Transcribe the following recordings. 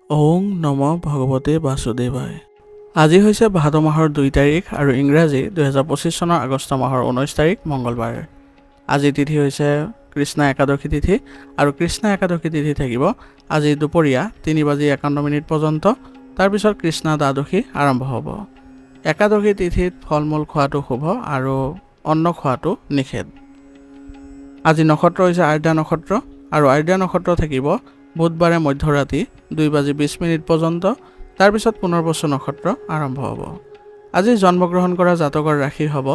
ওং নম ভগৱতে বাসুদেৱায়। আজি হৈছে ভাদ মাহৰ 2 তাৰিখ আৰু ইংৰাজী 2025 চনৰ আগষ্ট মাহৰ 19 তাৰিখ মঙ্গলবাৰ। আজি তিথি হৈছে কৃষ্ণ একাদশী তিথি আৰু কৃষ্ণ একাদশী তিথি থাকিব আজি দুপৰীয়া 3:51 পৰ্যন্ত। তাৰপিছত কৃষ্ণ দ্বাদশী আৰম্ভ হ'ব। একাদশী তিথিত ফল মূল খোৱাটো শুভ আৰু অন্ন খোৱাটো নিষেধ। আজি নক্ষত্ৰ হৈছে আৰ্দ্ৰা নক্ষত্ৰ আৰু আৰ্দ্ৰা নক্ষত্ৰ থাকিব বুধবাৰে মধ্যৰাতি 2:20 পৰ্যন্ত। তাৰপিছত পুনৰ্বসু নক্ষত্ৰ আৰম্ভ হ'ব। আজি জন্মগ্ৰহণ কৰা জাতকৰ ৰাশি হ'ব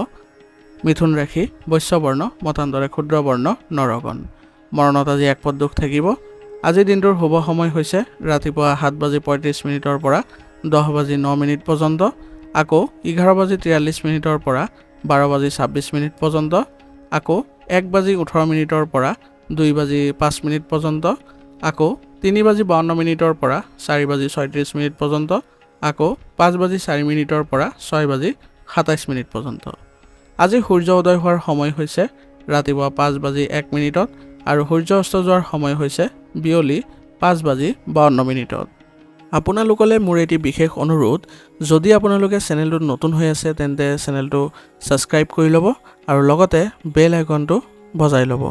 মিথুন ৰাশি, বৈশ্যবৰ্ণ, মতান্তৰে ক্ষুদ্ৰ বৰ্ণ, নৰগণ। মৰণত আজি একপদ দুখ থাকিব। আজিৰ দিনটোৰ শুভ সময় হৈছে ৰাতিপুৱা 7:35 পৰা 10:09 পৰ্যন্ত, আকৌ 11:43 পৰা 12:26 পৰ্যন্ত, আকৌ 1:18 পৰা 2:05 পৰ্যন্ত, আকৌ 3:52 পৰা 4:36 পৰ্যন্ত, আকৌ 5:04 পৰা 6:27 পৰ্যন্ত। আজি সূৰ্য উদয় হোৱাৰ সময় হৈছে ৰাতিপুৱা 5:01 আৰু সূৰ্য অস্ত যোৱাৰ সময় হৈছে বিয়লি 5:52। আপোনালোকলৈ মোৰ এটি বিশেষ অনুৰোধ, যদি আপোনালোকে চেনেলটোত নতুন হৈ আছে তেন্তে চেনেলটো ছাবস্ক্ৰাইব কৰি ল'ব আৰু লগতে বেল আইকনটো বজাই ল'ব।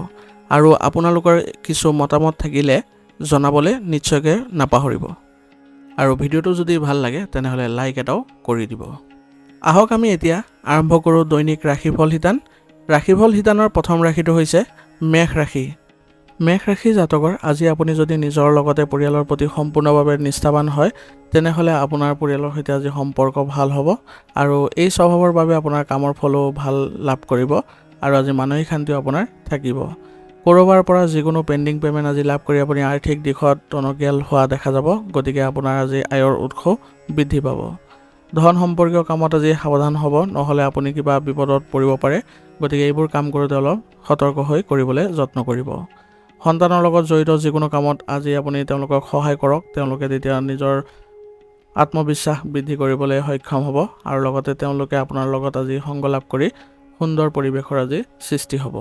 আৰু আপোনালোকৰ কিছু মতামত থাকিলে জনাবলৈ নিশ্চয়কৈ নাপাহৰিব। আৰু ভিডিঅ'টো যদি ভাল লাগে তেনেহ'লে লাইক এটাও কৰি দিব। আহক আমি এতিয়া আৰম্ভ কৰোঁ দৈনিক ৰাশিফল শিতান। ৰাশিফল শিতানৰ প্ৰথম ৰাশিটো হৈছে মেষ ৰাশি। মেষ ৰাশি জাতকৰ আজি আপুনি যদি নিজৰ লগতে পৰিয়ালৰ প্ৰতি সম্পূৰ্ণভাৱে নিষ্ঠাৱান হয় তেনেহ'লে আপোনাৰ পৰিয়ালৰ সৈতে আজি সম্পৰ্ক ভাল হ'ব আৰু এই স্বভাৱৰ বাবে আপোনাৰ কামৰ ফলো ভাল লাভ কৰিব আৰু আজি মানসিক শান্তিও আপোনাৰ থাকিব। ক'ৰবাৰ পৰা যিকোনো পেণ্ডিং পে'মেণ্ট আজি লাভ কৰি আপুনি আৰ্থিক দিশত টনকিয়াল হোৱা দেখা যাব, গতিকে আপোনাৰ আজি আয়ৰ উৎস বৃদ্ধি পাব। ধন সম্পৰ্কীয় কামত আজি সাৱধান হ'ব, নহ'লে আপুনি কিবা বিপদত পৰিব পাৰে, গতিকে এইবোৰ কাম কৰোঁতে অলপ সতৰ্ক হৈ কৰিবলৈ যত্ন কৰিব। সন্তানৰ লগত জড়িত যিকোনো কামত আজি আপুনি তেওঁলোকক সহায় কৰক, তেওঁলোকে তেতিয়া নিজৰ আত্মবিশ্বাস বৃদ্ধি কৰিবলৈ সক্ষম হ'ব আৰু লগতে তেওঁলোকে আপোনাৰ লগত আজি সংগ লাভ কৰি সুন্দৰ পৰিৱেশৰ আজি সৃষ্টি হ'ব।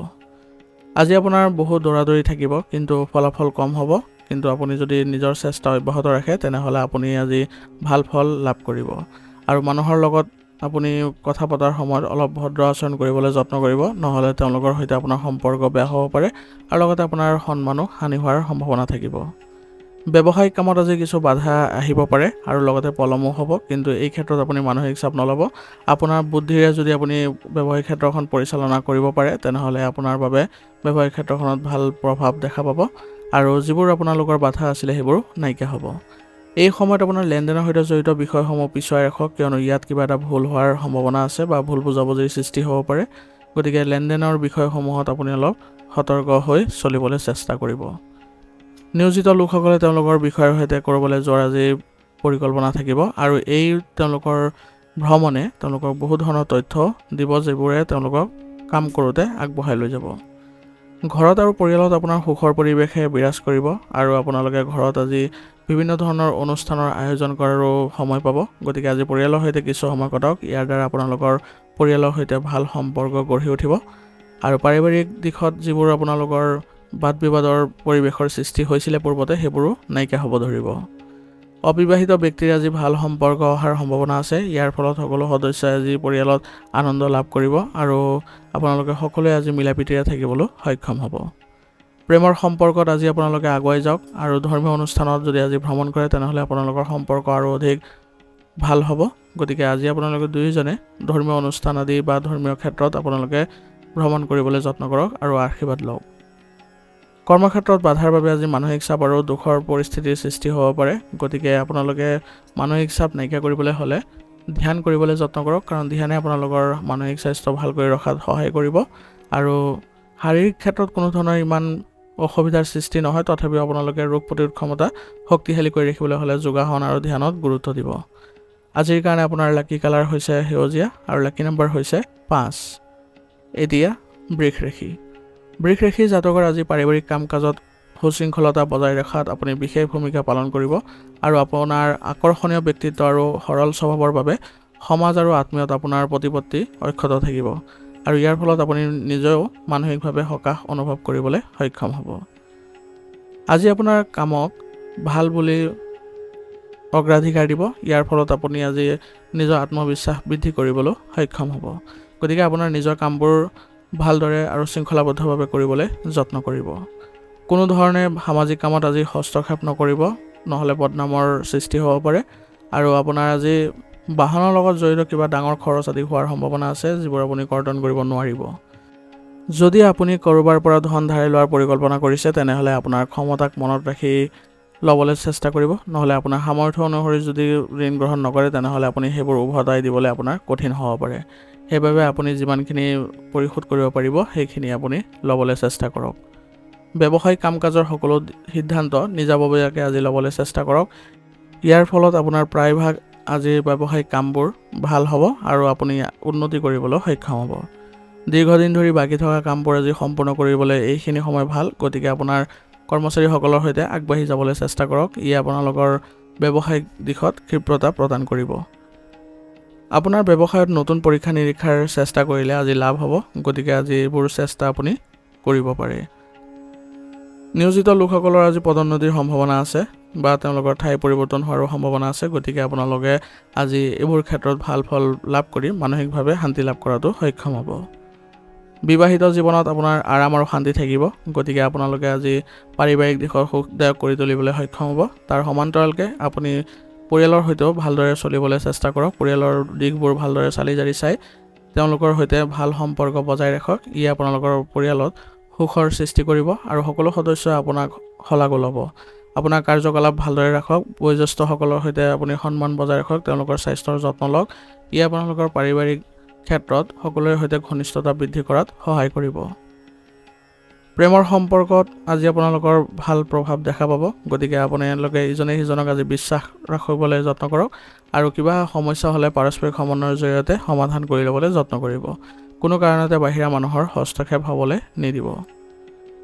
আজি আপোনাৰ বহু দৌৰাদৌৰি থাকিব কিন্তু ফলাফল কম হ'ব, কিন্তু আপুনি যদি নিজৰ চেষ্টা অব্যাহত ৰাখে তেনেহ'লে আপুনি আজি ভাল ফল লাভ কৰিব। আৰু মানুহৰ লগত আপুনি কথা পতাৰ সময়ত অলপ ভদ্ৰ আচৰণ কৰিবলৈ যত্ন কৰিব, নহ'লে তেওঁলোকৰ সৈতে আপোনাৰ সম্পৰ্ক বেয়া হ'ব পাৰে আৰু লগতে আপোনাৰ সন্মানো হানি হোৱাৰ সম্ভাৱনা থাকিব। ব্যৱসায়িক কামত আজি কিছু বাধা আহিব পাৰে আৰু লগতে পলমো হ'ব, কিন্তু এই ক্ষেত্ৰত আপুনি মানসিক চাপ নল'ব। আপোনাৰ বুদ্ধিৰে যদি আপুনি ব্যৱসায়িক ক্ষেত্ৰখন পৰিচালনা কৰিব পাৰে তেনেহ'লে আপোনাৰ বাবে ব্যৱসায়িক ক্ষেত্ৰখনত ভাল প্ৰভাৱ দেখা পাব আৰু যিবোৰ আপোনালোকৰ বাধা আছিলে সেইবোৰ নাইকিয়া হ'ব। এই সময়ত আপোনাৰ লেনদেনৰ সৈতে জড়িত বিষয়সমূহ পিছুৱাই ৰাখক, কিয়নো ইয়াত কিবা এটা ভুল হোৱাৰ সম্ভাৱনা আছে বা ভুল বুজাবুজিৰ সৃষ্টি হ'ব পাৰে, গতিকে লেনদেনৰ বিষয়সমূহত আপুনি অলপ সতৰ্ক হৈ চলিবলৈ চেষ্টা কৰিব। নিয়োজিত লোকসকলে তেওঁলোকৰ বিষয়ৰ সৈতে ক'ৰবালৈ যোৱাৰ আজি পৰিকল্পনা থাকিব আৰু এই তেওঁলোকৰ ভ্ৰমণে তেওঁলোকক বহু ধৰণৰ তথ্য দিব, যিবোৰে তেওঁলোকক কাম কৰোঁতে আগবঢ়াই লৈ যাব। ঘৰত আৰু পৰিয়ালত আপোনাৰ সুখৰ পৰিৱেশে বিৰাজ কৰিব আৰু আপোনালোকে ঘৰত আজি বিভিন্ন ধৰণৰ অনুষ্ঠানৰ আয়োজন কৰাৰো সময় পাব, গতিকে আজি পৰিয়ালৰ সৈতে কিছু সময় কটাওক। ইয়াৰ দ্বাৰা আপোনালোকৰ পৰিয়ালৰ সৈতে ভাল সম্পৰ্ক গঢ়ি উঠিব আৰু পাৰিবাৰিক দিশত যিবোৰ আপোনালোকৰ বাদ বিবাদৰ পৰিৱেশৰ সৃষ্টি হৈছিলে পূৰ্বতে, সেইবোৰো নাইকিয়া হ'ব ধৰিব। অবিবাহিত ব্যক্তিৰ আজি ভাল সম্পৰ্ক অহাৰ সম্ভাৱনা আছে। ইয়াৰ ফলত সকলো সদস্যই আজি পৰিয়ালত আনন্দ লাভ কৰিব আৰু আপোনালোকে সকলোৱে আজি মিলাপ্ৰীতিৰে থাকিবলৈ সক্ষম হ'ব। প্ৰেমৰ সম্পৰ্কত আজি আপোনালোকে আগুৱাই যাওক আৰু ধৰ্মীয় অনুষ্ঠানত যদি আজি ভ্ৰমণ কৰে তেনেহ'লে আপোনালোকৰ সম্পৰ্ক আৰু অধিক ভাল হ'ব, গতিকে আজি আপোনালোকে দুয়োজনে ধৰ্মীয় অনুষ্ঠান আদি বা ধৰ্মীয় ক্ষেত্ৰত আপোনালোকে ভ্ৰমণ কৰিবলৈ যত্ন কৰক আৰু আশীৰ্বাদ লওক। কৰ্মক্ষেত্ৰত বাধাৰ বাবে আজি মানসিক চাপ আৰু দুখৰ পৰিস্থিতিৰ সৃষ্টি হ'ব পাৰে, গতিকে আপোনালোকে মানসিক চাপ নাইকিয়া কৰিবলৈ হ'লে ধ্যান কৰিবলৈ যত্ন কৰক, কাৰণ ধ্যানে আপোনালোকৰ মানসিক স্বাস্থ্য ভাল কৰি ৰখাত সহায় কৰিব আৰু শাৰীৰিক ক্ষেত্ৰত কোনো ধৰণৰ ইমান অসুবিধাৰ সৃষ্টি নহয়, তথাপিও আপোনালোকে ৰোগ প্ৰতিৰোধ ক্ষমতা শক্তিশালী কৰি ৰাখিবলৈ হ'লে যোগাসন আৰু ধ্যানত গুৰুত্ব দিব। আজিৰ কাৰণে আপোনাৰ লাকি কালাৰ হৈছে সেউজীয়া আৰু লাকি নম্বৰ হৈছে 5। এতিয়া বৃষ ৰাশি। বৃষ ৰাশি জাতকৰ আজি পাৰিবাৰিক কাম কাজত সুশৃংখলতা বজাই ৰখাত আপুনি বিশেষ ভূমিকা পালন কৰিব আৰু আপোনাৰ আকৰ্ষণীয় ব্যক্তিত্ব আৰু সৰল স্বভাৱৰ বাবে সমাজ আৰু আত্মীয়ত আপোনাৰ প্ৰতিপত্তি অক্ষত থাকিব আৰু ইয়াৰ ফলত আপুনি নিজেও মানসিকভাৱে সকাহ অনুভৱ কৰিবলৈ সক্ষম হ'ব। আজি আপোনাৰ কামক ভাল বুলি অগ্ৰাধিকাৰ দিব। ইয়াৰ ফলত আপুনি আজি নিজৰ আত্মবিশ্বাস বৃদ্ধি কৰিবলৈ সক্ষম হ'ব। গতিকে আপোনাৰ নিজৰ কামবোৰ ভালদৰে আৰু শৃংখলাবদ্ধভাৱে কৰিবলৈ যত্ন কৰিব। কোনো ধৰণে সামাজিক কামত আজি হস্তক্ষেপ নকৰিব, নহ'লে বদনামৰ সৃষ্টি হ'ব পাৰে। আৰু আপোনাৰ আজি বাহনৰ লগত জড়িত কিবা ডাঙৰ খৰচ আদি হোৱাৰ সম্ভাৱনা আছে, যিবোৰ আপুনি কৰ্তন কৰিব নোৱাৰিব। যদি আপুনি ক'ৰবাৰ পৰা ধন ধাৰে লোৱাৰ পৰিকল্পনা কৰিছে, তেনেহ'লে আপোনাৰ ক্ষমতাক মনত ৰাখি ল'বলৈ চেষ্টা কৰিব। নহ'লে আপোনাৰ সামৰ্থ্য অনুসৰি যদি ঋণ গ্ৰহণ নকৰে, তেনেহ'লে আপুনি সেইবোৰ উভতাই দিবলৈ আপোনাৰ কঠিন হ'ব পাৰে। সেইবাবে আপুনি যিমানখিনি পৰিশোধ কৰিব পাৰিব, সেইখিনি আপুনি ল'বলৈ চেষ্টা কৰক। ব্যৱসায়িক কাম কাজৰ সকলো সিদ্ধান্ত নিজাববীয়াকৈ আজি ল'বলৈ চেষ্টা কৰক। ইয়াৰ ফলত আপোনাৰ প্ৰায়ভাগ আজিৰ ব্যৱসায়িক কামবোৰ ভাল হ'ব আৰু আপুনি উন্নতি কৰিবলৈ সক্ষম হ'ব। দীৰ্ঘদিন ধৰি বাকী থকা কামবোৰ আজি সম্পূৰ্ণ কৰিবলৈ এইখিনি সময় ভাল। গতিকে আপোনাৰ কৰ্মচাৰীসকলৰ সৈতে আগবাঢ়ি যাবলৈ চেষ্টা কৰক। ই আপোনালোকৰ ব্যৱসায়িক দিশত ক্ষিপ্ৰতা প্ৰদান কৰিব। আপোনাৰ ব্যৱসায়ত নতুন পৰীক্ষা নিৰীক্ষাৰ চেষ্টা কৰিলে আজি লাভ হ'ব। গতিকে আজি এইবোৰ চেষ্টা আপুনি কৰিব পাৰে। নিয়োজিত লোকসকলৰ আজি পদোন্নতিৰ সম্ভাৱনা আছে বা তেওঁলোকৰ ঠাই পৰিৱৰ্তন হোৱাৰো সম্ভাৱনা আছে। গতিকে আপোনালোকে আজি এইবোৰ ক্ষেত্ৰত ভাল ফল লাভ কৰি মানসিকভাৱে শান্তি লাভ কৰাটো সক্ষম হ'ব। বিবাহিত জীৱনত আপোনাৰ আৰাম আৰু শান্তি থাকিব। গতিকে আপোনালোকে আজি পাৰিবাৰিক দিশৰ সুখদায়ক কৰি তুলিবলৈ সক্ষম হ'ব। তাৰ সমান্তৰালকৈ আপুনি পৰিয়ালৰ সৈতেও ভালদৰে চলিবলৈ চেষ্টা কৰক। পৰিয়ালৰ দিশবোৰ ভালদৰে চালি জাৰি চাই তেওঁলোকৰ সৈতে ভাল সম্পৰ্ক বজাই ৰাখক। ই আপোনালোকৰ পৰিয়ালত সুখৰ সৃষ্টি কৰিব আৰু সকলো সদস্যই আপোনাক শলাগ ল'ব। আপোনাৰ কাৰ্যকলাপ ভালদৰে ৰাখক। বয়োজ্যেষ্ঠসকলৰ সৈতে আপুনি সন্মান বজাই ৰাখক। তেওঁলোকৰ স্বাস্থ্যৰ যত্ন লওক। ই আপোনালোকৰ পাৰিবাৰিক ক্ষেত্ৰত সকলোৰে সৈতে ঘনিষ্ঠতা বৃদ্ধি কৰাত সহায় কৰিব। প্ৰেমৰ সম্পৰ্কত আজি আপোনালোকৰ ভাল প্ৰভাৱ দেখা পাব। গতিকে আপোনালোকে ইজনে সিজনক আজি বিশ্বাস ৰাখিবলৈ যত্ন কৰক আৰু কিবা সমস্যা হ'লে পাৰস্পৰিক সমন্বয়ৰ জৰিয়তে সমাধান কৰি ল'বলৈ যত্ন কৰিব। কোনো কাৰণতে বাহিৰা মানুহৰ হস্তক্ষেপ হ'বলৈ নিদিব।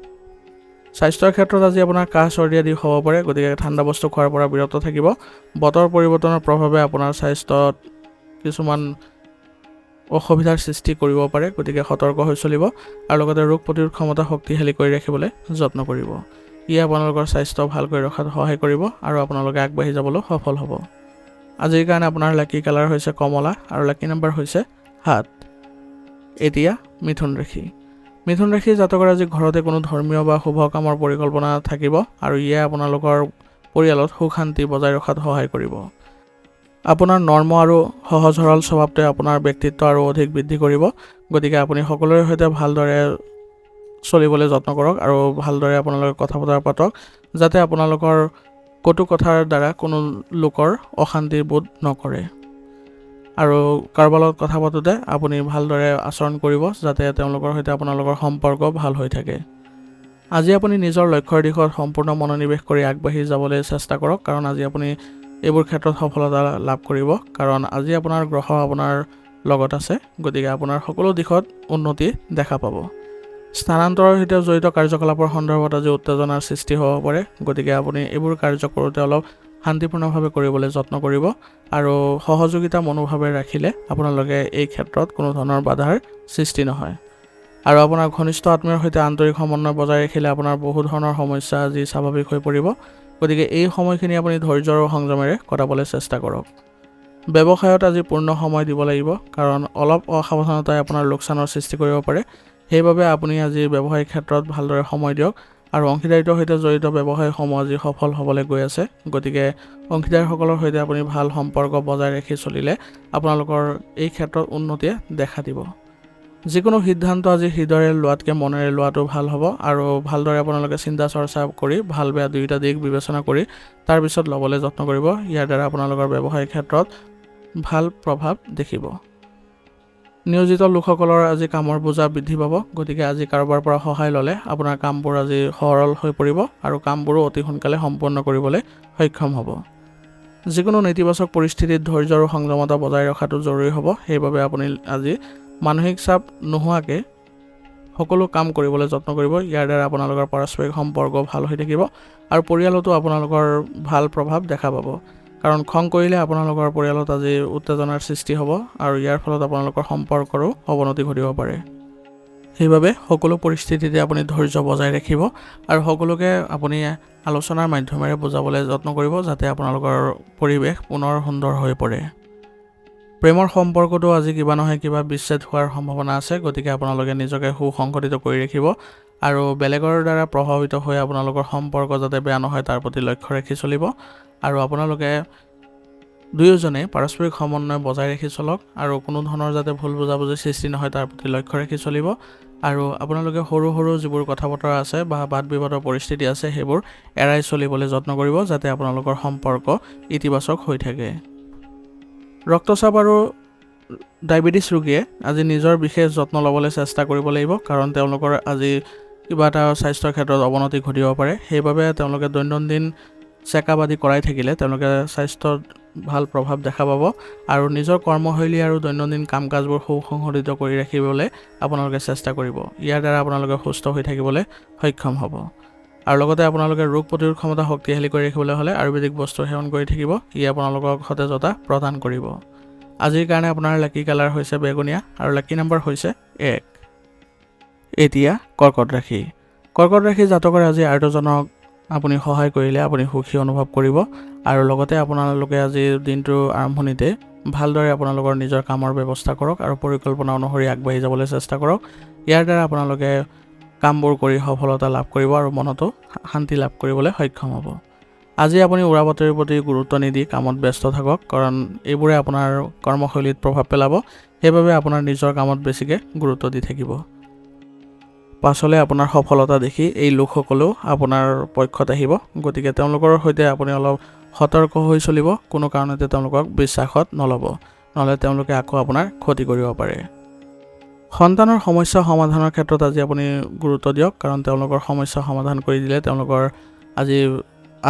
স্বাস্থ্যৰ ক্ষেত্ৰত আজি আপোনাৰ কাহ চৰ্দি আদি হ'ব পাৰে। গতিকে ঠাণ্ডা বস্তু খোৱাৰ পৰা বিৰত থাকিব। বতৰ পৰিৱৰ্তনৰ প্ৰভাৱে আপোনাৰ স্বাস্থ্যত কিছুমান অসুবিধাৰ সৃষ্টি কৰিব পাৰে। গতিকে সতৰ্ক হৈ চলিব আৰু লগতে ৰোগ প্ৰতিৰোধ ক্ষমতা শক্তিশালী কৰি ৰাখিবলৈ যত্ন কৰিব। ই আপোনালোকৰ স্বাস্থ্য ভালকৈ ৰখাত সহায় কৰিব আৰু আপোনালোকে আগবাঢ়ি যাবলৈ সফল হ'ব। আজিৰ কাৰণে আপোনাৰ লাকি কালাৰ হৈছে কমলা আৰু লাকি নম্বৰ হৈছে 7। এতিয়া মিথুন ৰাশি। মিথুন ৰাশিৰ জাতকৰ আজি ঘৰতে কোনো ধৰ্মীয় বা শুভ কামৰ পৰিকল্পনা থাকিব আৰু ইয়ে আপোনালোকৰ পৰিয়ালত সুখ শান্তি বজাই ৰখাত সহায় কৰিব। আপোনাৰ নৰ্ম আৰু সহজ সৰল স্বভাৱটোৱে আপোনাৰ ব্যক্তিত্ব আৰু অধিক বৃদ্ধি কৰিব। গতিকে আপুনি সকলোৰে সৈতে ভালদৰে চলিবলৈ যত্ন কৰক আৰু ভালদৰে আপোনালোকে কথা বতৰা পাতক, যাতে আপোনালোকৰ কটু কথাৰ দ্বাৰা কোনো লোকৰ অশান্তিৰ বোধ নকৰে। আৰু কাৰোবাৰ লগত কথা পাতোঁতে আপুনি ভালদৰে আচৰণ কৰিব, যাতে তেওঁলোকৰ সৈতে আপোনালোকৰ সম্পৰ্ক ভাল হৈ থাকে। আজি আপুনি নিজৰ লক্ষ্যৰ দিশত সম্পূৰ্ণ মনোনিৱেশ কৰি আগবাঢ়ি যাবলৈ চেষ্টা কৰক, কাৰণ আজি আপুনি এইবোৰ ক্ষেত্ৰত সফলতা লাভ কৰিব। কাৰণ আজি আপোনাৰ গ্ৰহ আপোনাৰ লগত আছে। গতিকে আপোনাৰ সকলো দিশত উন্নতি দেখা পাব। স্থানান্তৰৰ সৈতে জড়িত কাৰ্যকলাপৰ সন্দৰ্ভত আজি উত্তেজনাৰ সৃষ্টি হ'ব পাৰে। গতিকে আপুনি এইবোৰ কাৰ্য কৰোঁতে অলপ শান্তিপূৰ্ণভাৱে কৰিবলৈ যত্ন কৰিব আৰু সহযোগিতা মনোভাৱে ৰাখিলে আপোনালোকে এই ক্ষেত্ৰত কোনো ধৰণৰ বাধাৰ সৃষ্টি নহয়। আৰু আপোনাৰ ঘনিষ্ঠ আত্মীয়ৰ সৈতে আন্তৰিক সমন্বয় বজাই ৰাখিলে আপোনাৰ বহু ধৰণৰ সমস্যা আজি স্বাভাৱিক হৈ পৰিব। গতিকে এই সময়খিনি আপুনি ধৈৰ্য আৰু সংযমেৰে কটাবলৈ চেষ্টা কৰক। ব্যৱসায়ত আজি পূৰ্ণ সময় দিব লাগিব, কাৰণ অলপ অসাৱধানতাই আপোনাৰ লোকচানৰ সৃষ্টি কৰিব পাৰে। সেইবাবে আপুনি আজি ব্যৱসায়িক ক্ষেত্ৰত ভালদৰে সময় দিয়ক আৰু অংশীদাৰিত্বৰ সৈতে জড়িত ব্যৱসায়সমূহ আজি সফল হ'বলৈ গৈ আছে। গতিকে অংশীদাৰসকলৰ সৈতে আপুনি ভাল সম্পৰ্ক বজাই ৰাখি চলিলে আপোনালোকৰ এই ক্ষেত্ৰত উন্নতিয়ে দেখা দিব। যিকোনো সিদ্ধান্ত আজি হৃদয়েৰে লোৱাতকৈ মনেৰে লোৱাটো ভাল হ'ব আৰু ভালদৰে আপোনালোকে চিন্তা চৰ্চা কৰি ভাল বেয়া দুয়োটা দিশ বিবেচনা কৰি তাৰপিছত ল'বলৈ যত্ন কৰিব। ইয়াৰ দ্বাৰা আপোনালোকৰ ব্যৱসায়িক ক্ষেত্ৰত ভাল প্ৰভাৱ দেখিব। নিয়োজিত লোকসকলৰ আজি কামৰ বোজা বৃদ্ধি পাব। গতিকে আজি কাৰোবাৰ পৰা সহায় ল'লে আপোনাৰ কামবোৰ আজি সৰল হৈ পৰিব আৰু কামবোৰো অতি সোনকালে সম্পন্ন কৰিবলৈ সক্ষম হ'ব। যিকোনো নেতিবাচক পৰিস্থিতিত ধৈৰ্য আৰু সংযমতা বজাই ৰখাটো জৰুৰী হ'ব। সেইবাবে আপুনি আজি মানসিক চাপ নোহোৱাকৈ সকলো কাম কৰিবলৈ যত্ন কৰিব। ইয়াৰ দ্বাৰা আপোনালোকৰ পাৰস্পৰিক সম্পৰ্ক ভাল হৈ থাকিব আৰু পৰিয়ালতো আপোনালোকৰ ভাল প্ৰভাৱ দেখা পাব। কাৰণ খং কৰিলে আপোনালোকৰ পৰিয়ালত আজি উত্তেজনাৰ সৃষ্টি হ'ব আৰু ইয়াৰ ফলত আপোনালোকৰ সম্পৰ্কৰো অৱনতি ঘটিব পাৰে। সেইবাবে সকলো পৰিস্থিতিতে আপুনি ধৈৰ্য বজাই ৰাখিব আৰু সকলোকে আপুনি আলোচনাৰ মাধ্যমেৰে বুজাবলৈ যত্ন কৰিব যাতে আপোনালোকৰ পৰিৱেশ পুনৰ সুন্দৰ হৈ পৰে। প্ৰেমৰ সম্পৰ্কটো আজি কিবা নহয় কিবা বিচ্ছেদ হোৱাৰ সম্ভাৱনা আছে, গতিকে আপোনালোকে নিজকে সুসংগঠিত কৰি ৰাখিব আৰু বেলেগৰ দ্বাৰা প্ৰভাৱিত হৈ আপোনালোকৰ সম্পৰ্ক যাতে বেয়া নহয় তাৰ প্ৰতি লক্ষ্য ৰাখি চলিব আৰু আপোনালোকে দুয়োজনে পাৰস্পৰিক সমন্বয় বজাই ৰাখি চলক আৰু কোনো ধৰণৰ যাতে ভুল বুজাবুজি সৃষ্টি নহয় তাৰ প্ৰতি লক্ষ্য ৰাখি চলিব আৰু আপোনালোকে সৰু সৰু যিবোৰ কথা বতৰা আছে বা বাদ বিবাদৰ পৰিস্থিতি আছে সেইবোৰ এৰাই চলিবলৈ যত্ন কৰিব যাতে আপোনালোকৰ সম্পৰ্ক ইতিবাচক হৈ থাকে। ৰক্তচাপ আৰু ডায়েবেটিছ ৰোগীয়ে আজি নিজৰ বিশেষ যত্ন ল'বলৈ চেষ্টা কৰিব লাগিব, কাৰণ তেওঁলোকৰ আজি কিবা এটা স্বাস্থ্যৰ ক্ষেত্ৰত অৱনতি ঘটিব পাৰে। সেইবাবে তেওঁলোকে দৈনন্দিন চেকআপ আদি কৰাই থাকিলে তেওঁলোকে স্বাস্থ্যত ভাল প্ৰভাৱ দেখা পাব আৰু নিজৰ কৰ্মশৈলী আৰু দৈনন্দিন কাম কাজবোৰ সুসংগঠিত কৰি ৰাখিবলৈ আপোনালোকে চেষ্টা কৰিব। ইয়াৰ দ্বাৰা আপোনালোকে সুস্থ হৈ থাকিবলৈ সক্ষম হ'ব আৰু লগতে আপোনালোকে ৰোগ প্ৰতিৰোধ ক্ষমতা শক্তিশালী কৰি ৰাখিবলৈ হ'লে আয়ুৰ্বেদিক বস্তু সেৱন কৰি থাকিব। ই আপোনালোকক সতেজতা প্ৰদান কৰিব। আজিৰ কাৰণে আপোনাৰ লাকি কালাৰ হৈছে বেঙুনীয়া আৰু লাকি নম্বৰ হৈছে 1। এতিয়া কৰ্কট ৰাশি। কৰ্কট ৰাশি জাতকৰ আজি আৰ্তজনক আপুনি সহায় কৰিলে আপুনি সুখী অনুভৱ কৰিব আৰু লগতে আপোনালোকে আজি দিনটোৰ আৰম্ভণিতে ভালদৰে আপোনালোকৰ নিজৰ কামৰ ব্যৱস্থা কৰক আৰু পৰিকল্পনা অনুসৰি আগবাঢ়ি যাবলৈ চেষ্টা কৰক। ইয়াৰ দ্বাৰা আপোনালোকে কামবোৰ কৰি সফলতা লাভ কৰিব আৰু মনতো শান্তি লাভ কৰিবলৈ সক্ষম হ'ব। আজি আপুনি উৰা বাতৰিৰ প্ৰতি গুৰুত্ব নিদি কামত ব্যস্ত থাকক, কাৰণ এইবোৰে আপোনাৰ কৰ্মশৈলীত প্ৰভাৱ পেলাব। সেইবাবে আপোনাৰ নিজৰ কামত বেছিকৈ গুৰুত্ব দি থাকিব। পাছলৈ আপোনাৰ সফলতা দেখি এই লোকসকলেও আপোনাৰ পক্ষত আহিব, গতিকে তেওঁলোকৰ সৈতে আপুনি অলপ সতৰ্ক হৈ চলিব। কোনো কাৰণতে তেওঁলোকক বিশ্বাসত নল'ব, নহ'লে তেওঁলোকে আকৌ আপোনাৰ ক্ষতি কৰিব পাৰে। সন্তানৰ সমস্যা সমাধানৰ ক্ষেত্ৰত আজি আপুনি গুৰুত্ব দিয়ক, কাৰণ তেওঁলোকৰ সমস্যা সমাধান কৰি দিলে তেওঁলোকৰ আজি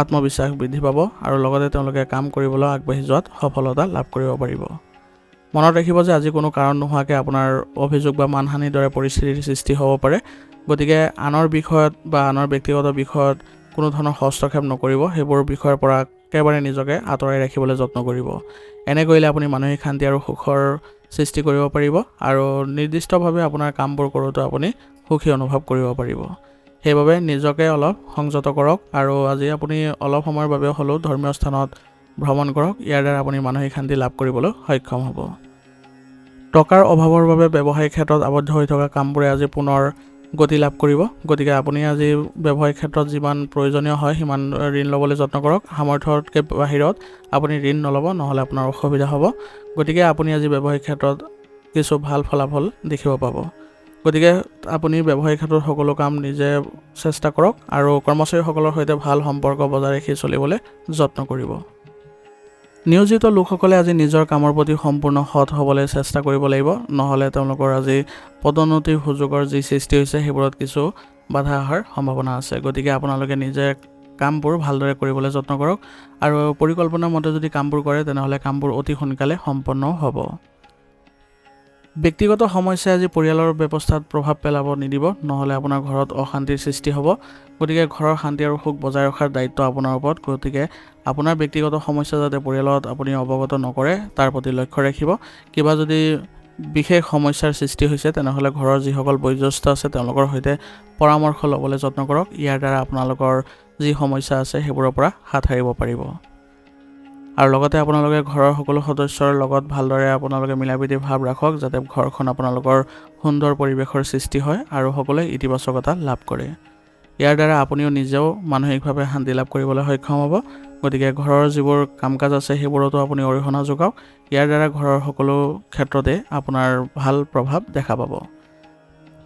আত্মবিশ্বাস বৃদ্ধি পাব আৰু লগতে তেওঁলোকে কাম কৰিবলৈ আগবাঢ়ি যোৱাত সফলতা লাভ কৰিব পাৰিব। মনত ৰাখিব যে আজি কোনো কাৰণ নোহোৱাকৈ আপোনাৰ অভিযোগ বা মানহানিৰ দৰে পৰিস্থিতিৰ সৃষ্টি হ'ব পাৰে, গতিকে আনৰ বিষয়ত বা আনৰ ব্যক্তিগত বিষয়ত কোনো ধৰণৰ হস্তক্ষেপ নকৰিব। সেইবোৰ বিষয়ৰ পৰা একেবাৰে নিজকে আঁতৰাই ৰাখিবলৈ যত্ন কৰিব। এনে কৰিলে আপুনি মানসিক শান্তি আৰু সুখৰ সৃষ্টি কৰিব পাৰিব আৰু নিৰ্দিষ্টভাৱে আপোনাৰ কামবোৰ কৰোঁতে আপুনি সুখী অনুভৱ কৰিব পাৰিব। সেইবাবে নিজকে অলপ সংযত কৰক আৰু আজি আপুনি অলপ সময়ৰ বাবে হ'লেও ধৰ্মীয় স্থানত ভ্ৰমণ কৰক। ইয়াৰ দ্বাৰা আপুনি মানসিক শান্তি লাভ কৰিবলৈ সক্ষম হ'ব। টকাৰ অভাৱৰ বাবে ব্যৱসায়িক ক্ষেত্ৰত আবদ্ধ হৈ থকা কামবোৰে আজি পুনৰ গতি লাভ কৰিব, গতিকে আপুনি আজি ব্যৱসায়িক ক্ষেত্ৰত যিমান প্ৰয়োজনীয় হয় সিমান ঋণ ল'বলৈ যত্ন কৰক। সামৰ্থ্যতকৈ বাহিৰত আপুনি ঋণ নল'ব, নহ'লে আপোনাৰ অসুবিধা হ'ব। গতিকে আপুনি আজি ব্যৱসায়িক ক্ষেত্ৰত কিছু ভাল ফলাফল দেখিব পাব। গতিকে আপুনি ব্যৱসায়িক ক্ষেত্ৰত সকলো কাম নিজে চেষ্টা কৰক আৰু কৰ্মচাৰীসকলৰ সৈতে ভাল সম্পৰ্ক বজাই ৰাখি চলিবলৈ যত্ন কৰিব। নিয়োজিত লোকসকলে আজি নিজৰ কামৰ প্ৰতি সম্পূৰ্ণ সৎ হ'বলৈ চেষ্টা কৰিব লাগিব, নহ'লে তেওঁলোকৰ আজি পদোন্নতিৰ সুযোগৰ যি সৃষ্টি হৈছে সেইবোৰত কিছু বাধা অহাৰ সম্ভাৱনা আছে। গতিকে আপোনালোকে নিজে কামবোৰ ভালদৰে কৰিবলৈ যত্ন কৰক আৰু পৰিকল্পনাৰ মতে যদি কামবোৰ কৰে তেনেহ'লে কামবোৰ অতি সোনকালে সম্পন্ন হ'ব। ব্যক্তিগত সমস্যাই আজি পৰিয়ালৰ ব্যৱস্থাত প্ৰভাৱ পেলাব নিদিব, নহ'লে আপোনাৰ ঘৰত অশান্তিৰ সৃষ্টি হ'ব। গতিকে ঘৰৰ শান্তি আৰু সুখ বজাই ৰখাৰ দায়িত্ব আপোনাৰ ওপৰত। গতিকে আপোনাৰ ব্যক্তিগত সমস্যা যাতে পৰিয়ালত আপুনি অৱগত নকৰে তাৰ প্ৰতি লক্ষ্য ৰাখিব। কিবা যদি বিশেষ সমস্যাৰ সৃষ্টি হৈছে তেনেহ'লে ঘৰৰ যিসকল বয়োজ্যেষ্ঠ আছে তেওঁলোকৰ সৈতে পৰামৰ্শ ল'বলৈ যত্ন কৰক। ইয়াৰ দ্বাৰা আপোনালোকৰ যি সমস্যা আছে সেইবোৰৰ পৰা হাত সাৰিব পাৰিব আৰু লগতে আপোনালোকে ঘৰৰ সকলো সদস্যৰ লগত ভালদৰে আপোনালোকে মিলাপ্ৰীতি ভাৱ ৰাখক, যাতে ঘৰখন আপোনালোকৰ সুন্দৰ পৰিৱেশৰ সৃষ্টি হয় আৰু সকলোৱে ইতিবাচকতা লাভ কৰে। ইয়াৰ দ্বাৰা আপুনিও নিজেও মানসিকভাৱে শান্তি লাভ কৰিবলৈ সক্ষম হ'ব। গতিকে ঘৰৰ যিবোৰ কাম কাজ আছে সেইবোৰতো আপুনি অৰিহণা যোগাওক। ইয়াৰ দ্বাৰা ঘৰৰ সকলো ক্ষেত্ৰতে আপোনাৰ ভাল প্ৰভাৱ দেখা পাব।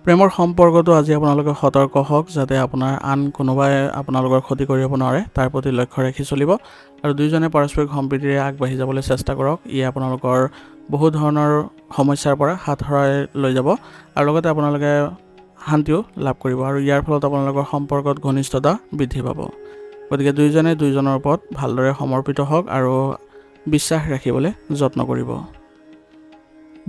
প্ৰেমৰ সম্পৰ্কটো আজি আপোনালোকে সতৰ্ক হওক, যাতে আপোনাৰ আন কোনোবাই আপোনালোকৰ ক্ষতি কৰিব নোৱাৰে তাৰ প্ৰতি লক্ষ্য ৰাখি চলিব আৰু দুয়োজনে পাৰস্পৰিক সম্প্ৰীতিৰে আগবাঢ়ি যাবলৈ চেষ্টা কৰক। ই আপোনালোকৰ বহু ধৰণৰ সমস্যাৰ পৰা হাত সৰাই লৈ যাব আৰু লগতে আপোনালোকে শান্তিও লাভ কৰিব আৰু ইয়াৰ ফলত আপোনালোকৰ সম্পৰ্কত ঘনিষ্ঠতা বৃদ্ধি পাব। গতিকে দুয়োজনে দুয়োজনৰ ওপৰত ভালদৰে সমৰ্পিত হওক আৰু বিশ্বাস ৰাখিবলৈ যত্ন কৰিব।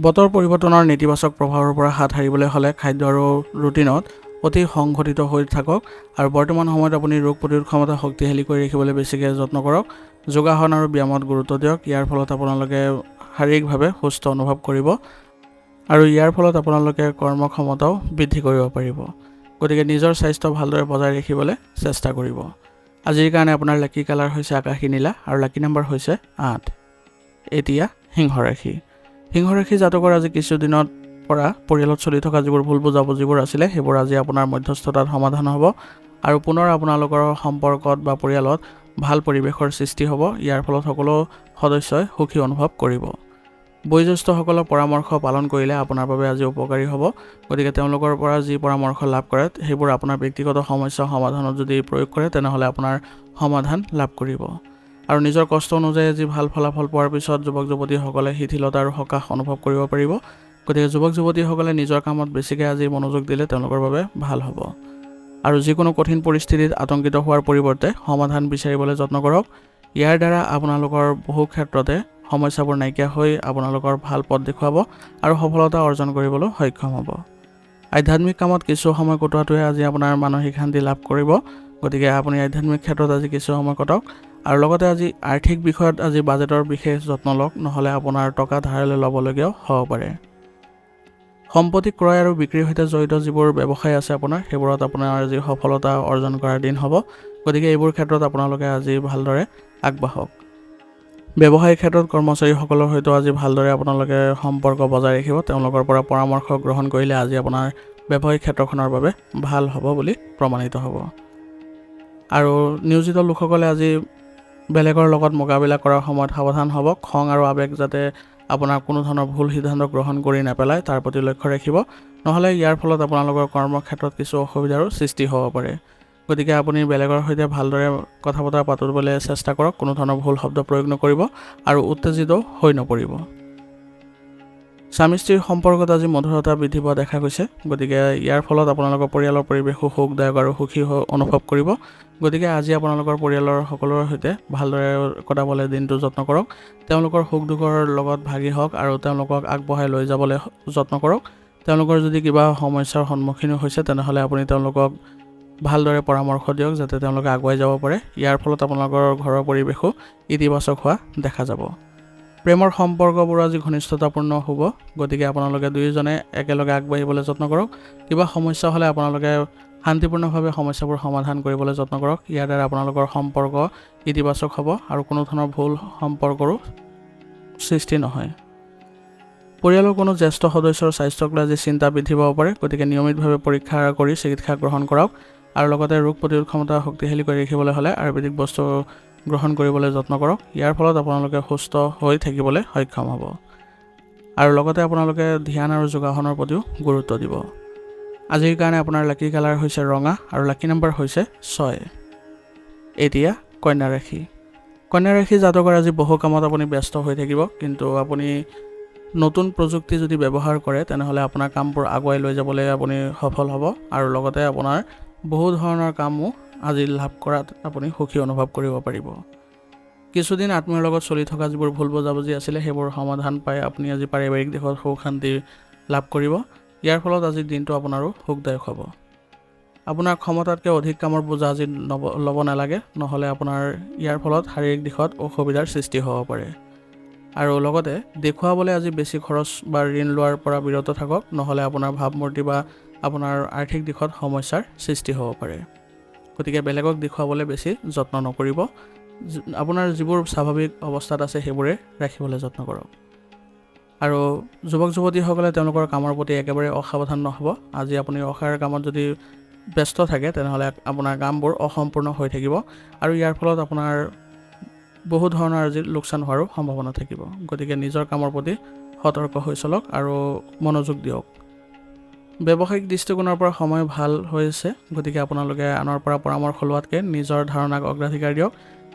বতৰ পৰিৱৰ্তনৰ নেতিবাচক প্ৰভাৱৰ পৰা হাত সাৰিবলৈ হ'লে খাদ্য আৰু ৰুটিনত অতি সংগঠিত হৈ থাকক আৰু বৰ্তমান সময়ত আপুনি ৰোগ প্ৰতিৰোধ ক্ষমতা শক্তিশালী কৰি ৰাখিবলৈ বেছিকৈ যত্ন কৰক। যোগাসন আৰু ব্যায়ামত গুৰুত্ব দিয়ক। ইয়াৰ ফলত আপোনালোকে শাৰীৰিকভাৱে সুস্থ অনুভৱ কৰিব আৰু ইয়াৰ ফলত আপোনালোকে কৰ্মক্ষমতাও বৃদ্ধি কৰিব পাৰিব। গতিকে নিজৰ স্বাস্থ্য ভালদৰে বজাই ৰাখিবলৈ চেষ্টা কৰিব। আজিৰ কাৰণে আপোনাৰ লাকি কালাৰ হৈছে আকাশী নীলা আৰু লাকি নম্বৰ হৈছে 8। এতিয়া সিংহ ৰাশি। সিংহ ৰাশি জাতকৰ আজি কিছুদিনত পৰা পৰিয়ালত চলি থকা যিবোৰ ভুল বুজাবুজিবোৰ আছিলে সেইবোৰ আজি আপোনাৰ মধ্যস্থতাত সমাধান হ'ব আৰু পুনৰ আপোনালোকৰ সম্পৰ্কত বা পৰিয়ালত ভাল পৰিৱেশৰ সৃষ্টি হ'ব। ইয়াৰ ফলত সকলো সদস্যই সুখী অনুভৱ কৰিব। বয়োজ্যেষ্ঠসকলৰ পৰামৰ্শ পালন কৰিলে আপোনাৰ বাবে আজি উপকাৰী হ'ব। গতিকে তেওঁলোকৰ পৰা যি পৰামৰ্শ লাভ কৰে সেইবোৰ আপোনাৰ ব্যক্তিগত সমস্যা সমাধানত যদি প্ৰয়োগ কৰে তেনেহ'লে আপোনাৰ সমাধান লাভ কৰিব। আৰু নিজৰ কষ্ট অনুযায়ী যি ভাল ফলাফল পোৱাৰ পিছত যুৱক যুৱতীসকলে শিথিলতা আৰু সকাহ অনুভৱ কৰিব পাৰিব। গতিকে যুৱক যুৱতীসকলে নিজৰ কামত বেছিকৈ আজি মনোযোগ দিলে তেওঁলোকৰ বাবে ভাল হ'ব। আৰু যিকোনো কঠিন পৰিস্থিতিত আতংকিত হোৱাৰ পৰিৱৰ্তে সমাধান বিচাৰিবলৈ যত্ন কৰক। ইয়াৰ দ্বাৰা আপোনালোকৰ বহু ক্ষেত্ৰতে সমস্যাবোৰ নাইকিয়া হৈ আপোনালোকৰ ভাল পথ দেখুৱাব আৰু সফলতা অৰ্জন কৰিবলৈ সক্ষম হ'ব। আধ্যাত্মিক কামত কিছু সময় কটোৱাটোৱে আজি আপোনাৰ মানসিক শান্তি লাভ কৰিব। গতিকে আপুনি আধ্যাত্মিক ক্ষেত্ৰত আজি কিছু সময় কটাওক আৰু লগতে আজি আৰ্থিক বিষয়ত আজি বাজেটৰ বিশেষ যত্ন লওক, নহ'লে আপোনাৰ টকা ধাৰলৈ ল'বলগীয়াও হ'ব পাৰে। সম্পত্তি ক্ৰয় আৰু বিক্ৰীৰ সৈতে জড়িত যিবোৰ ব্যৱসায় আছে আপোনাৰ সেইবোৰত আপোনাৰ আজি সফলতা অৰ্জন কৰাৰ দিন হ'ব। গতিকে এইবোৰ ক্ষেত্ৰত আপোনালোকে আজি ভালদৰে আগবাঢ়ক। ব্যৱসায়িক ক্ষেত্ৰত কৰ্মচাৰীসকলৰ সৈতে আজি ভালদৰে আপোনালোকে সম্পৰ্ক বজাই ৰাখিব। তেওঁলোকৰ পৰা পৰামৰ্শ গ্ৰহণ কৰিলে আজি আপোনাৰ ব্যৱসায়িক ক্ষেত্ৰখনৰ বাবে ভাল হ'ব বুলি প্ৰমাণিত হ'ব। আৰু নিয়োজিত লোকসকলে আজি বেলেগৰ লগত মোকাবিলা কৰাৰ সময়ত সাৱধান হ'ব। খং আৰু আৱেগ যাতে আপোনাৰ কোনো ধৰণৰ ভুল সিদ্ধান্ত গ্ৰহণ কৰি নেপেলায় তাৰ প্ৰতি লক্ষ্য ৰাখিব, নহ'লে ইয়াৰ ফলত আপোনালোকৰ কৰ্মক্ষেত্ৰত কিছু অসুবিধাৰো সৃষ্টি হ'ব পাৰে। গতিকে আপুনি বেলেগৰ সৈতে ভালদৰে কথা বতৰা পাতিবলৈ চেষ্টা কৰক, কোনো ধৰণৰ ভুল শব্দ প্ৰয়োগ নকৰিব আৰু উত্তেজিত হৈ নপৰিব। স্বামী স্ত্ৰীৰ সম্পৰ্কত আজি মধুৰতা বৃদ্ধি পোৱা দেখা গৈছে। গতিকে ইয়াৰ ফলত আপোনালোকৰ পৰিয়ালৰ পৰিৱেশো সুখদায়ক আৰু সুখী অনুভৱ কৰিব। গতিকে আজি আপোনালোকৰ পৰিয়ালৰ সকলোৰে সৈতে ভালদৰে কটাবলৈ দিনটো যত্ন কৰক। তেওঁলোকৰ সুখ দুখৰ লগত ভাগি হওক আৰু তেওঁলোকক আগবঢ়াই লৈ যাবলৈ যত্ন কৰক। তেওঁলোকৰ যদি কিবা সমস্যাৰ সন্মুখীন হৈছে তেনেহ'লে আপুনি তেওঁলোকক ভালদৰে পৰামৰ্শ দিয়ক যাতে তেওঁলোকে আগুৱাই যাব পাৰে। ইয়াৰ ফলত আপোনালোকৰ ঘৰৰ পৰিৱেশো ইতিবাচক হোৱা দেখা যাব। প্ৰেমৰ সম্পৰ্কবোৰ আজি ঘনিষ্ঠতাপূৰ্ণ হ'ব। গতিকে আপোনালোকে দুয়োজনে একেলগে আগবাঢ়িবলৈ যত্ন কৰক। কিবা সমস্যা হ'লে আপোনালোকে শান্তিপূৰ্ণভাৱে সমস্যাবোৰ সমাধান কৰিবলৈ যত্ন কৰক। ইয়াৰ দ্বাৰা আপোনালোকৰ সম্পৰ্ক ইতিবাচক হ'ব আৰু কোনো ধৰণৰ ভুল সম্পৰ্কৰো সৃষ্টি নহয়। পৰিয়ালৰ কোনো জ্যেষ্ঠ সদস্যৰ স্বাস্থ্যক লৈ আজি চিন্তা বৃদ্ধি পাব পাৰে। গতিকে নিয়মিতভাৱে পৰীক্ষা কৰি চিকিৎসা গ্ৰহণ কৰক আৰু লগতে ৰোগ প্ৰতিৰোধ ক্ষমতা শক্তিশালী কৰি ৰাখিবলৈ হ'লে আয়ুৰ্বেদিক বস্তু গ্ৰহণ কৰিবলৈ যত্ন কৰক। ইয়াৰ ফলত আপোনালোকে সুস্থ হৈ থাকিবলৈ সক্ষম হ'ব। আৰু লগতে আপোনালোকে ধ্যান আৰু যোগাসনৰ প্ৰতিও গুৰুত্ব দিব। আজিৰ কাৰণে আপোনাৰ লাকি কালাৰ হৈছে ৰঙা আৰু লাকি নম্বৰ হৈছে 6। এতিয়া কন্যা ৰাশি। কন্যা ৰাশি জাতকৰ আজি বহু কামত আপুনি ব্যস্ত হৈ থাকিব, কিন্তু আপুনি নতুন প্ৰযুক্তি যদি ব্যৱহাৰ কৰে তেনেহ'লে আপোনাৰ কামবোৰ আগুৱাই লৈ যাবলৈ আপুনি সফল হ'ব আৰু লগতে আপোনাৰ বহু ধৰণৰ কামো আজি লাভ কৰাত আপুনি সুখী অনুভৱ কৰিব পাৰিব। কিছুদিন আত্মীয়ৰ লগত চলি থকা যিবোৰ ভুল বুজাবুজি আছিলে সেইবোৰ সমাধান পাই আপুনি আজি পাৰিবাৰিক দিশত সুখ শান্তি লাভ কৰিব। ইয়াৰ ফলত আজিৰ দিনটো আপোনাৰো সুখদায়ক হ'ব। আপোনাৰ ক্ষমতাতকৈ অধিক কামৰ বোজা আজি ল'ব নালাগে, নহ'লে আপোনাৰ ইয়াৰ ফলত শাৰীৰিক দিশত অসুবিধাৰ সৃষ্টি হ'ব পাৰে। আৰু লগতে দেখুৱাবলৈ আজি বেছি খৰচ বা ঋণ লোৱাৰ পৰা বিৰত থাকক, নহ'লে আপোনাৰ ভাৱমূৰ্তি বা আপোনাৰ আৰ্থিক দিশত সমস্যাৰ সৃষ্টি হ'ব পাৰে। গতিকে বেলেগক দেখুৱাবলৈ বেছি যত্ন নকৰিব। আপোনাৰ যিবোৰ স্বাভাৱিক অৱস্থাত আছে সেইবোৰে ৰাখিবলৈ যত্ন কৰক। আৰু যুৱক যুৱতীসকলে তেওঁলোকৰ কামৰ প্ৰতি একেবাৰে অসাৱধান নহ'ব। আজি আপুনি অসাৰ কামত যদি ব্যস্ত থাকে তেনেহ'লে আপোনাৰ কামবোৰ অসম্পূৰ্ণ হৈ থাকিব আৰু ইয়াৰ ফলত আপোনাৰ বহু ধৰণৰ আজি লোকচান হোৱাৰো সম্ভাৱনা থাকিব। গতিকে নিজৰ কামৰ প্ৰতি সতৰ্ক হৈ চলক আৰু মনোযোগ দিয়ক। ব্যৱসায়িক দৃষ্টিকোণৰ পৰা সময় ভাল হৈছে। গতিকে আপোনালোকে আনৰ পৰা পৰামৰ্শ লোৱাতকৈ নিজৰ ধাৰণাক অগ্ৰাধিকাৰ দিয়ক।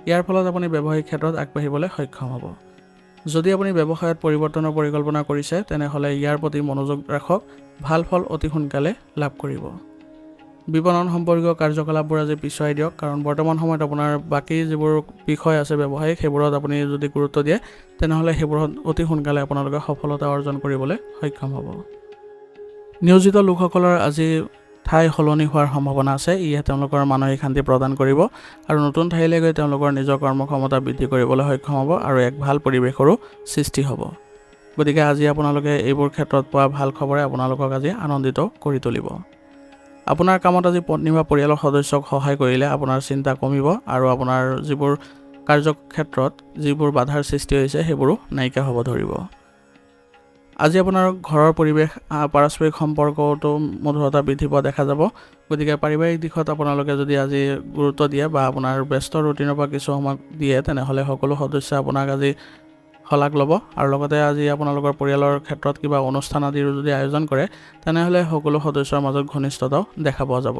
ইয়াৰ ফলত আপুনি ব্যৱসায়িক ক্ষেত্ৰত আগবাঢ়িবলৈ সক্ষম হ'ব। যদি আপুনি ব্যৱসায়ত পৰিৱৰ্তনৰ পৰিকল্পনা কৰিছে তেনেহ'লে ইয়াৰ প্ৰতি মনোযোগ ৰাখক। ভাল ফল অতি সোনকালে লাভ কৰিব। বিপণন সম্পৰ্কীয় কাৰ্যকলাপবোৰ আজি পিছুৱাই দিয়ক, কাৰণ বৰ্তমান সময়ত আপোনাৰ বাকী যিবোৰ বিষয় আছে ব্যৱসায়িক সেইবোৰত আপুনি যদি গুৰুত্ব দিয়ে তেনেহ'লে সেইবোৰত অতি সোনকালে আপোনালোকে সফলতা অৰ্জন কৰিবলৈ সক্ষম হ'ব। নিয়োজিত লোকসকলৰ আজি ঠাই সলনি হোৱাৰ সম্ভাৱনা আছে। ইয়ে তেওঁলোকৰ মানসিক শান্তি প্ৰদান কৰিব আৰু নতুন ঠাইলৈ গৈ তেওঁলোকৰ নিজৰ কৰ্মক্ষমতা বৃদ্ধি কৰিবলৈ সক্ষম হ'ব আৰু এক ভাল পৰিৱেশৰো সৃষ্টি হ'ব। গতিকে আজি আপোনালোকে এইবোৰ ক্ষেত্ৰত পোৱা ভাল খবৰে আপোনালোকক আজি আনন্দিত কৰি তুলিব। আপোনাৰ কামত আজি পত্নী বা পৰিয়ালৰ সদস্যক সহায় কৰিলে আপোনাৰ চিন্তা কমিব আৰু আপোনাৰ যিবোৰ কাৰ্যক্ষেত্ৰত যিবোৰ বাধাৰ সৃষ্টি হৈছে সেইবোৰো নাইকিয়া হ'ব ধৰিব। আজি আপোনাৰ ঘৰৰ পৰিৱেশ পাৰস্পৰিক সম্পৰ্কটো মধুৰতা বৃদ্ধি পোৱা দেখা যাব। গতিকে পাৰিবাৰিক দিশত আপোনালোকে যদি আজি গুৰুত্ব দিয়ে বা আপোনাৰ ব্যস্ত ৰুটিনৰ পৰা কিছু সময় দিয়ে তেনেহ'লে সকলো সদস্যই আপোনাক আজি শলাগ ল'ব আৰু লগতে আজি আপোনালোকৰ পৰিয়ালৰ ক্ষেত্ৰত কিবা অনুষ্ঠান আদিৰো যদি আয়োজন কৰে তেনেহ'লে সকলো সদস্যৰ মাজত ঘনিষ্ঠতাও দেখা পোৱা যাব।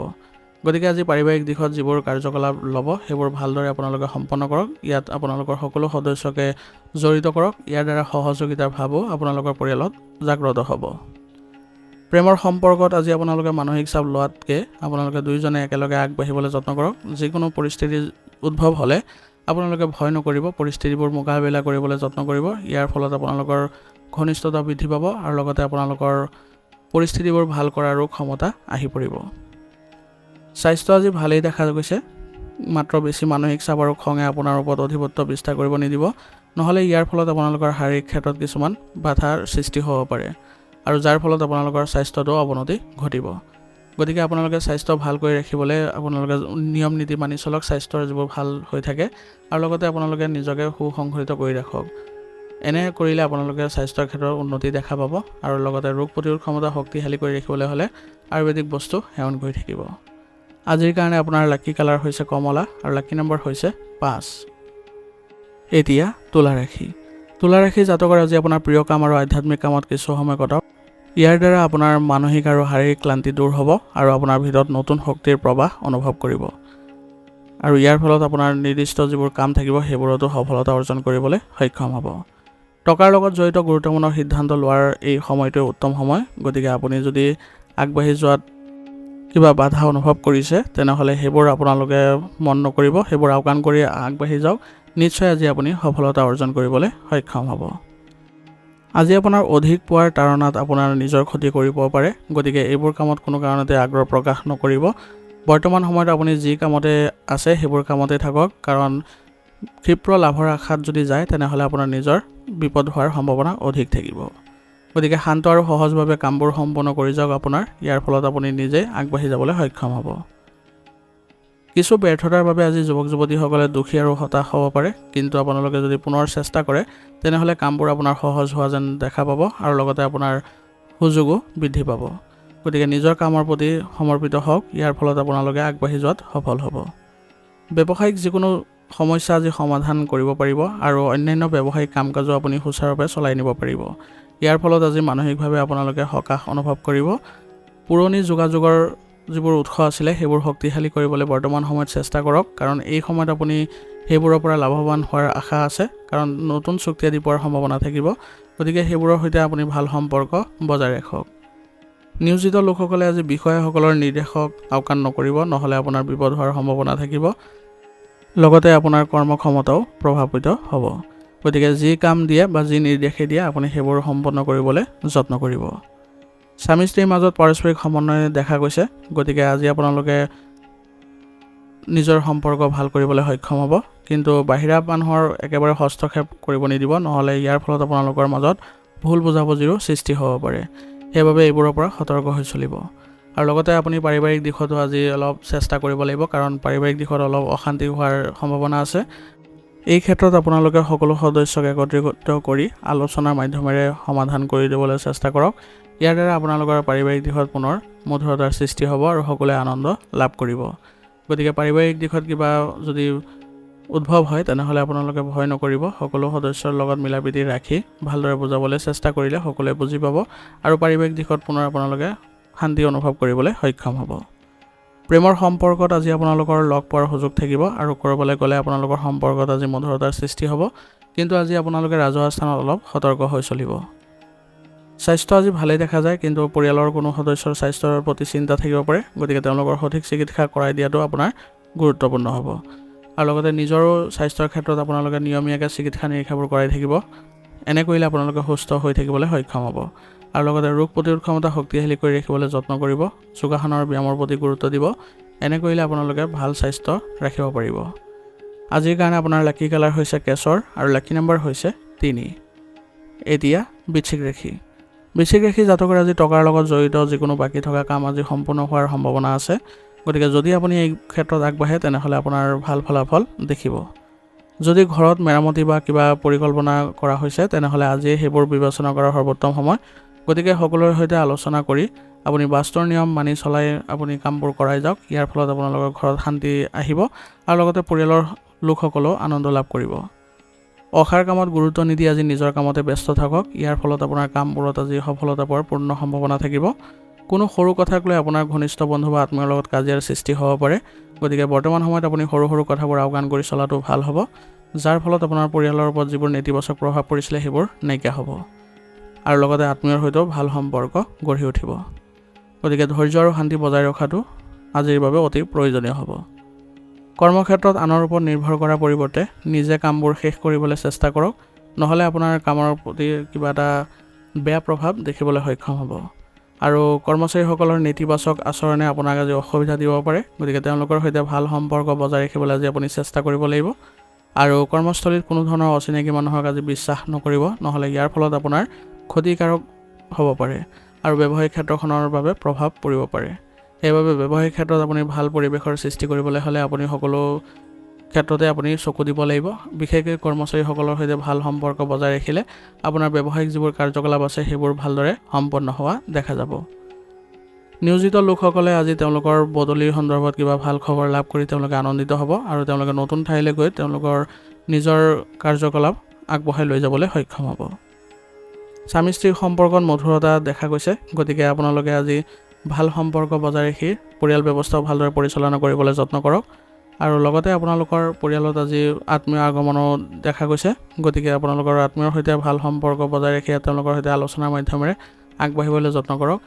গতিকে আজি পাৰিবাৰিক দিশত যিবোৰ কাৰ্যকলাপ ল'ব সেইবোৰ ভালদৰে আপোনালোকে সম্পন্ন কৰক। ইয়াত আপোনালোকৰ সকলো সদস্যকে জড়িত কৰক। ইয়াৰ দ্বাৰা সহযোগিতাৰ ভাৱো আপোনালোকৰ পৰিয়ালত জাগ্ৰত হ'ব। প্ৰেমৰ সম্পৰ্কত আজি আপোনালোকে মানসিক চাপ লোৱাতকৈ আপোনালোকে দুয়োজনে একেলগে আগবাঢ়িবলৈ যত্ন কৰক। যিকোনো পৰিস্থিতি উদ্ভৱ হ'লে আপোনালোকে ভয় নকৰিব, পৰিস্থিতিবোৰ মোকাবিলা কৰিবলৈ যত্ন কৰিব। ইয়াৰ ফলত আপোনালোকৰ ঘনিষ্ঠতা বৃদ্ধি পাব আৰু লগতে আপোনালোকৰ পৰিস্থিতিবোৰ ভাল কৰাৰো ক্ষমতা আহি পৰিব। স্বাস্থ্য আজি ভালেই দেখা গৈছে, মাত্ৰ বেছি মানসিক চাপ আৰু খঙে আপোনাৰ ওপৰত অধিপত্য বিস্তাৰ কৰিব নিদিব, নহ'লে ইয়াৰ ফলত আপোনালোকৰ শাৰীৰিক ক্ষেত্ৰত কিছুমান বাধাৰ সৃষ্টি হ'ব পাৰে আৰু যাৰ ফলত আপোনালোকৰ স্বাস্থ্যটো অৱনতি ঘটিব। গতিকে আপোনালোকে স্বাস্থ্য ভাল কৰি ৰাখিবলৈ আপোনালোকে নিয়ম নীতি মানি চলক, স্বাস্থ্যৰ যিবোৰ ভাল হৈ থাকে আৰু লগতে আপোনালোকে নিজকে সুসংগঠিত কৰি ৰাখক। এনে কৰিলে আপোনালোকে স্বাস্থ্যৰ ক্ষেত্ৰত উন্নতি দেখা পাব আৰু লগতে ৰোগ প্ৰতিৰোধ ক্ষমতা শক্তিশালী কৰি ৰাখিবলৈ হ'লে আয়ুৰ্বেদিক বস্তু সেৱন কৰি থাকিব। আজিৰ কাৰণে আপোনাৰ লাকি কালাৰ হৈছে কমলা আৰু লাকি নম্বৰ হৈছে 5। এতিয়া তুলা ৰাশি। তুলা ৰাশি জাতকৰ আজি আপোনাৰ প্ৰিয় কাম আৰু আধ্যাত্মিক কামত কিছু সময় কটাওক। ইয়াৰ দ্বাৰা আপোনাৰ মানসিক আৰু শাৰীৰিক ক্লান্তি দূৰ হ'ব আৰু আপোনাৰ ভিতৰত নতুন শক্তিৰ প্ৰৱাহ অনুভৱ কৰিব আৰু ইয়াৰ ফলত আপোনাৰ নিৰ্দিষ্ট যিবোৰ কাম থাকিব সেইবোৰতো সফলতা অৰ্জন কৰিবলৈ সক্ষম হ'ব। টকাৰ লগত জড়িত গুৰুত্বপূৰ্ণ সিদ্ধান্ত লোৱাৰ এই সময়টোৱে উত্তম সময়। গতিকে আপুনি যদি আগবাঢ়ি যোৱাত কিবা বাধা অনুভৱ কৰিছে তেনেহ'লে সেইবোৰ আপোনালোকে মন নকৰিব, সেইবোৰ আওকাণ কৰি আগবাঢ়ি যাওক। নিশ্চয় আজি আপুনি সফলতা অৰ্জন কৰিবলৈ সক্ষম হ'ব। আজি আপোনাৰ অধিক পোৱাৰ তাৰণাত আপোনাৰ নিজৰ ক্ষতি কৰিব পাৰে। গতিকে এইবোৰ কামত কোনো কাৰণতে আগ্ৰহ প্ৰকাশ নকৰিব। বৰ্তমান সময়ত আপুনি যি কামতে আছে সেইবোৰ কামতে থাকক, কাৰণ ক্ষিপ্ৰ লাভৰ আশাত যদি যায় তেনেহ'লে আপোনাৰ নিজৰ বিপদ হোৱাৰ সম্ভাৱনা অধিক থাকিব। গতিকে শান্ত আৰু সহজভাৱে কামবোৰ সম্পন্ন কৰি যাওক ইয়াৰ ফলত আপুনি নিজে আগবাঢ়ি যাবলৈ সক্ষম হ'ব। কিছু ব্যৰ্থতাৰ বাবে আজি যুৱক যুৱতীসকলে দুখী আৰু হতাশ হ'ব পাৰে, কিন্তু আপোনালোকে যদি পুনৰ চেষ্টা কৰে তেনেহ'লে কামবোৰ আপোনাৰ সহজ হোৱা যেন দেখা পাব আৰু লগতে আপোনাৰ সুযোগো বৃদ্ধি পাব। গতিকে নিজৰ কামৰ প্ৰতি সমৰ্পিত হওক, ইয়াৰ ফলত আপোনালোকে আগবাঢ়ি যোৱাত সফল হ'ব। ব্যৱসায়িক যিকোনো সমস্যা আজি সমাধান কৰিব পাৰিব আৰু অন্যান্য ব্যৱসায়িক কাম কাজো আপুনি সুচাৰুৰূপে চলাই নিব পাৰিব। ইয়াৰ ফলত আজি মানসিকভাৱে আপোনালোকে সকাহ অনুভৱ কৰিব। পুৰণি যোগাযোগৰ যিবোৰ উৎস আছিলে সেইবোৰ শক্তিশালী কৰিবলৈ বৰ্তমান সময়ত চেষ্টা কৰক, কাৰণ এই সময়ত আপুনি সেইবোৰৰ পৰা লাভৱান হোৱাৰ আশা আছে, কাৰণ নতুন চুক্তি আদি পোৱাৰ সম্ভাৱনা থাকিব। গতিকে সেইবোৰৰ সৈতে আপুনি ভাল সম্পৰ্ক বজাই ৰাখক। নিয়োজিত লোকসকলে আজি বিষয়াসকলৰ নিৰ্দেশক আওকাণ নকৰিব, নহ'লে আপোনাৰ বিপদ হোৱাৰ সম্ভাৱনা থাকিব। লগতে আপোনাৰ কৰ্মক্ষমতাও প্ৰভাৱিত হ'ব। গতিকে যি কাম দিয়ে বা যি নিৰ্দেশে দিয়ে আপুনি সেইবোৰ সম্পন্ন কৰিবলৈ যত্ন কৰিব। স্বামী স্ত্ৰীৰ মাজত পাৰস্পৰিক সমন্বয় দেখা গৈছে। গতিকে আজি আপোনালোকে নিজৰ সম্পৰ্ক ভাল কৰিবলৈ সক্ষম হ'ব, কিন্তু বাহিৰা মানুহৰ একেবাৰে হস্তক্ষেপ কৰিব নিদিব, নহ'লে ইয়াৰ ফলত আপোনালোকৰ মাজত ভুল বুজাবুজিৰো সৃষ্টি হ'ব পাৰে। সেইবাবে এইবোৰৰ পৰা সতৰ্ক হৈ চলিব। আৰু লগতে আপুনি পাৰিবাৰিক দিশতো আজি অলপ চেষ্টা কৰিব লাগিব, কাৰণ পাৰিবাৰিক দিশত অলপ অশান্তি হোৱাৰ সম্ভাৱনা আছে। এই ক্ষেত্ৰত আপোনালোকে সকলো সদস্যক একত্ৰিত কৰি আলোচনাৰ মাধ্যমেৰে সমাধান কৰি দিবলৈ চেষ্টা কৰক। ইয়াৰ দ্বাৰা আপোনালোকৰ পাৰিবাৰিক দিশত পুনৰ মধুৰতাৰ সৃষ্টি হ'ব আৰু সকলোৱে আনন্দ লাভ কৰিব। গতিকে পাৰিবাৰিক দিশত কিবা যদি উদ্ভৱ হয় তেনেহ'লে আপোনালোকে ভয় নকৰিব। সকলো সদস্যৰ লগত মিলা প্ৰীতি ৰাখি ভালদৰে বুজাবলৈ চেষ্টা কৰিলে সকলোৱে বুজি পাব আৰু পাৰিবাৰিক দিশত পুনৰ আপোনালোকে শান্তি অনুভৱ কৰিবলৈ সক্ষম হ'ব। প্ৰেমৰ সম্পৰ্কত আজি আপোনালোকৰ লগ পোৱাৰ সুযোগ থাকিব আৰু ক'ৰবালৈ গ'লে আপোনালোকৰ সম্পৰ্কত আজি মধুৰতাৰ সৃষ্টি হ'ব, কিন্তু আজি আপোনালোকে ৰাজহুৱা স্থানত অলপ সতৰ্ক হৈ চলিব। স্বাস্থ্য আজি ভালেই দেখা যায়, কিন্তু পৰিয়ালৰ কোনো সদস্যৰ স্বাস্থ্যৰ প্ৰতি চিন্তা থাকিব পাৰে। গতিকে তেওঁলোকৰ সঠিক চিকিৎসা কৰাই দিয়াটো আপোনাৰ গুৰুত্বপূৰ্ণ হ'ব আৰু লগতে নিজৰো স্বাস্থ্যৰ ক্ষেত্ৰত আপোনালোকে নিয়মীয়াকৈ চিকিৎসা নিৰীক্ষাবোৰ কৰাই থাকিব। এনে কৰিলে আপোনালোকে সুস্থ হৈ থাকিবলৈ সক্ষম হ'ব আৰু লগতে ৰোগ প্ৰতিৰোধ ক্ষমতা শক্তিশালী কৰি ৰাখিবলৈ যত্ন কৰিব। যোগাসনৰ ব্যায়ামৰ প্ৰতি গুৰুত্ব দিব। এনে কৰিলে আপোনালোকে ভাল স্বাস্থ্য ৰাখিব পাৰিব। আজিৰ কাৰণে আপোনাৰ লাকি কালাৰ হৈছে কেশৰ আৰু লাকি নম্বৰ হৈছে 3। এতিয়া বৃশ্চিক ৰাশি। বৃশ্চিক ৰাশি জাতকৰ আজি টকাৰ লগত জড়িত যিকোনো বাকী থকা কাম আজি সম্পূৰ্ণ হোৱাৰ সম্ভাৱনা আছে। গতিকে যদি আপুনি এই ক্ষেত্ৰত আগবাঢ়ে তেনেহ'লে আপোনাৰ ভাল ফলাফল দেখিব। যদি ঘৰত মেৰামতি বা কিবা পৰিকল্পনা কৰা হৈছে তেনেহ'লে আজিয়ে সেইবোৰ বিবেচনা কৰাৰ সৰ্বোত্তম সময়। গতিকে সকলোৰে সৈতে আলোচনা কৰি আপুনি বাস্তুৰ নিয়ম মানি চলাই আপুনি কামবোৰ কৰাই যাওক। ইয়াৰ ফলত আপোনালোকৰ ঘৰত শান্তি আহিব আৰু লগতে পৰিয়ালৰ লোকসকলেও আনন্দ লাভ কৰিব। অসাৰ কামত গুৰুত্ব নিদি আজি নিজৰ কামতে ব্যস্ত থাকক। ইয়াৰ ফলত আপোনাৰ কামবোৰত আজি সফলতা পোৱাৰ পূৰ্ণ সম্ভাৱনা থাকিব। কোনো সৰু কথাক লৈ আপোনাৰ ঘনিষ্ঠ বন্ধু বা আত্মীয়ৰ লগত কাজিয়াৰ সৃষ্টি হ'ব পাৰে। গতিকে বৰ্তমান সময়ত আপুনি সৰু সৰু কথাবোৰ আওকাণ কৰি চলাটো ভাল হ'ব, যাৰ ফলত আপোনাৰ পৰিয়ালৰ ওপৰত যিবোৰ নেতিবাচক প্ৰভাৱ পৰিছিলে সেইবোৰ নাইকিয়া হ'ব আৰু লগতে আত্মীয়ৰ সৈতেও ভাল সম্পৰ্ক গঢ়ি উঠিব। গতিকে ধৈৰ্য আৰু শান্তি বজাই ৰখাটো আজিৰ বাবে অতি প্ৰয়োজনীয় হ'ব। কৰ্মক্ষেত্ৰত আনৰ ওপৰত নিৰ্ভৰ কৰাৰ পৰিৱৰ্তে নিজে কামবোৰ শেষ কৰিবলৈ চেষ্টা কৰক, নহ'লে আপোনাৰ কামৰ প্ৰতি কিবা এটা বেয়া প্ৰভাৱ দেখিবলৈ সক্ষম হ'ব আৰু কৰ্মচাৰীসকলৰ নেতিবাচক আচৰণে আপোনাক আজি অসুবিধা দিব পাৰে। গতিকে তেওঁলোকৰ সৈতে ভাল সম্পৰ্ক বজাই ৰাখিবলৈ আজি আপুনি চেষ্টা কৰিব লাগিব আৰু কৰ্মস্থলীত কোনো ধৰণৰ অচিনাকি মানুহক আজি বিশ্বাস নকৰিব, নহ'লে ইয়াৰ ফলত আপোনাৰ ক্ষতিকাৰক হ'ব পাৰে আৰু ব্যৱসায়িক ক্ষেত্ৰখনৰ বাবে প্ৰভাৱ পৰিব পাৰে। সেইবাবে ব্যৱসায়িক ক্ষেত্ৰত আপুনি ভাল পৰিৱেশৰ সৃষ্টি কৰিবলৈ হ'লে আপুনি সকলো ক্ষেত্ৰতে আপুনি চকু দিব লাগিব। বিশেষকৈ কৰ্মচাৰীসকলৰ সৈতে ভাল সম্পৰ্ক বজাই ৰাখিলে আপোনাৰ ব্যৱসায়িক যিবোৰ কাৰ্যকলাপ আছে সেইবোৰ ভালদৰে সম্পন্ন হোৱা দেখা যাব। নিয়োজিত লোকসকলে আজি তেওঁলোকৰ বদলিৰ সন্দৰ্ভত কিবা ভাল খবৰ লাভ কৰি তেওঁলোকে আনন্দিত হ'ব আৰু তেওঁলোকে নতুন ঠাইলৈ গৈ তেওঁলোকৰ নিজৰ কাৰ্যকলাপ আগবঢ়াই লৈ যাবলৈ সক্ষম হ'ব। স্বামী স্ত্ৰীৰ সম্পৰ্কত মধুৰতা দেখা গৈছে। গতিকে আপোনালোকে আজি ভাল সম্পৰ্ক বজাই ৰাখি পৰিয়াল ব্যৱস্থাও ভালদৰে পৰিচালনা কৰিবলৈ যত্ন কৰক আৰু লগতে আপোনালোকৰ পৰিয়ালত আজি আত্মীয় আগমনো দেখা গৈছে। গতিকে আপোনালোকৰ আত্মীয়ৰ সৈতে ভাল সম্পৰ্ক বজাই ৰাখি তেওঁলোকৰ সৈতে আলোচনাৰ মাধ্যমেৰে আগবাঢ়িবলৈ যত্ন কৰক।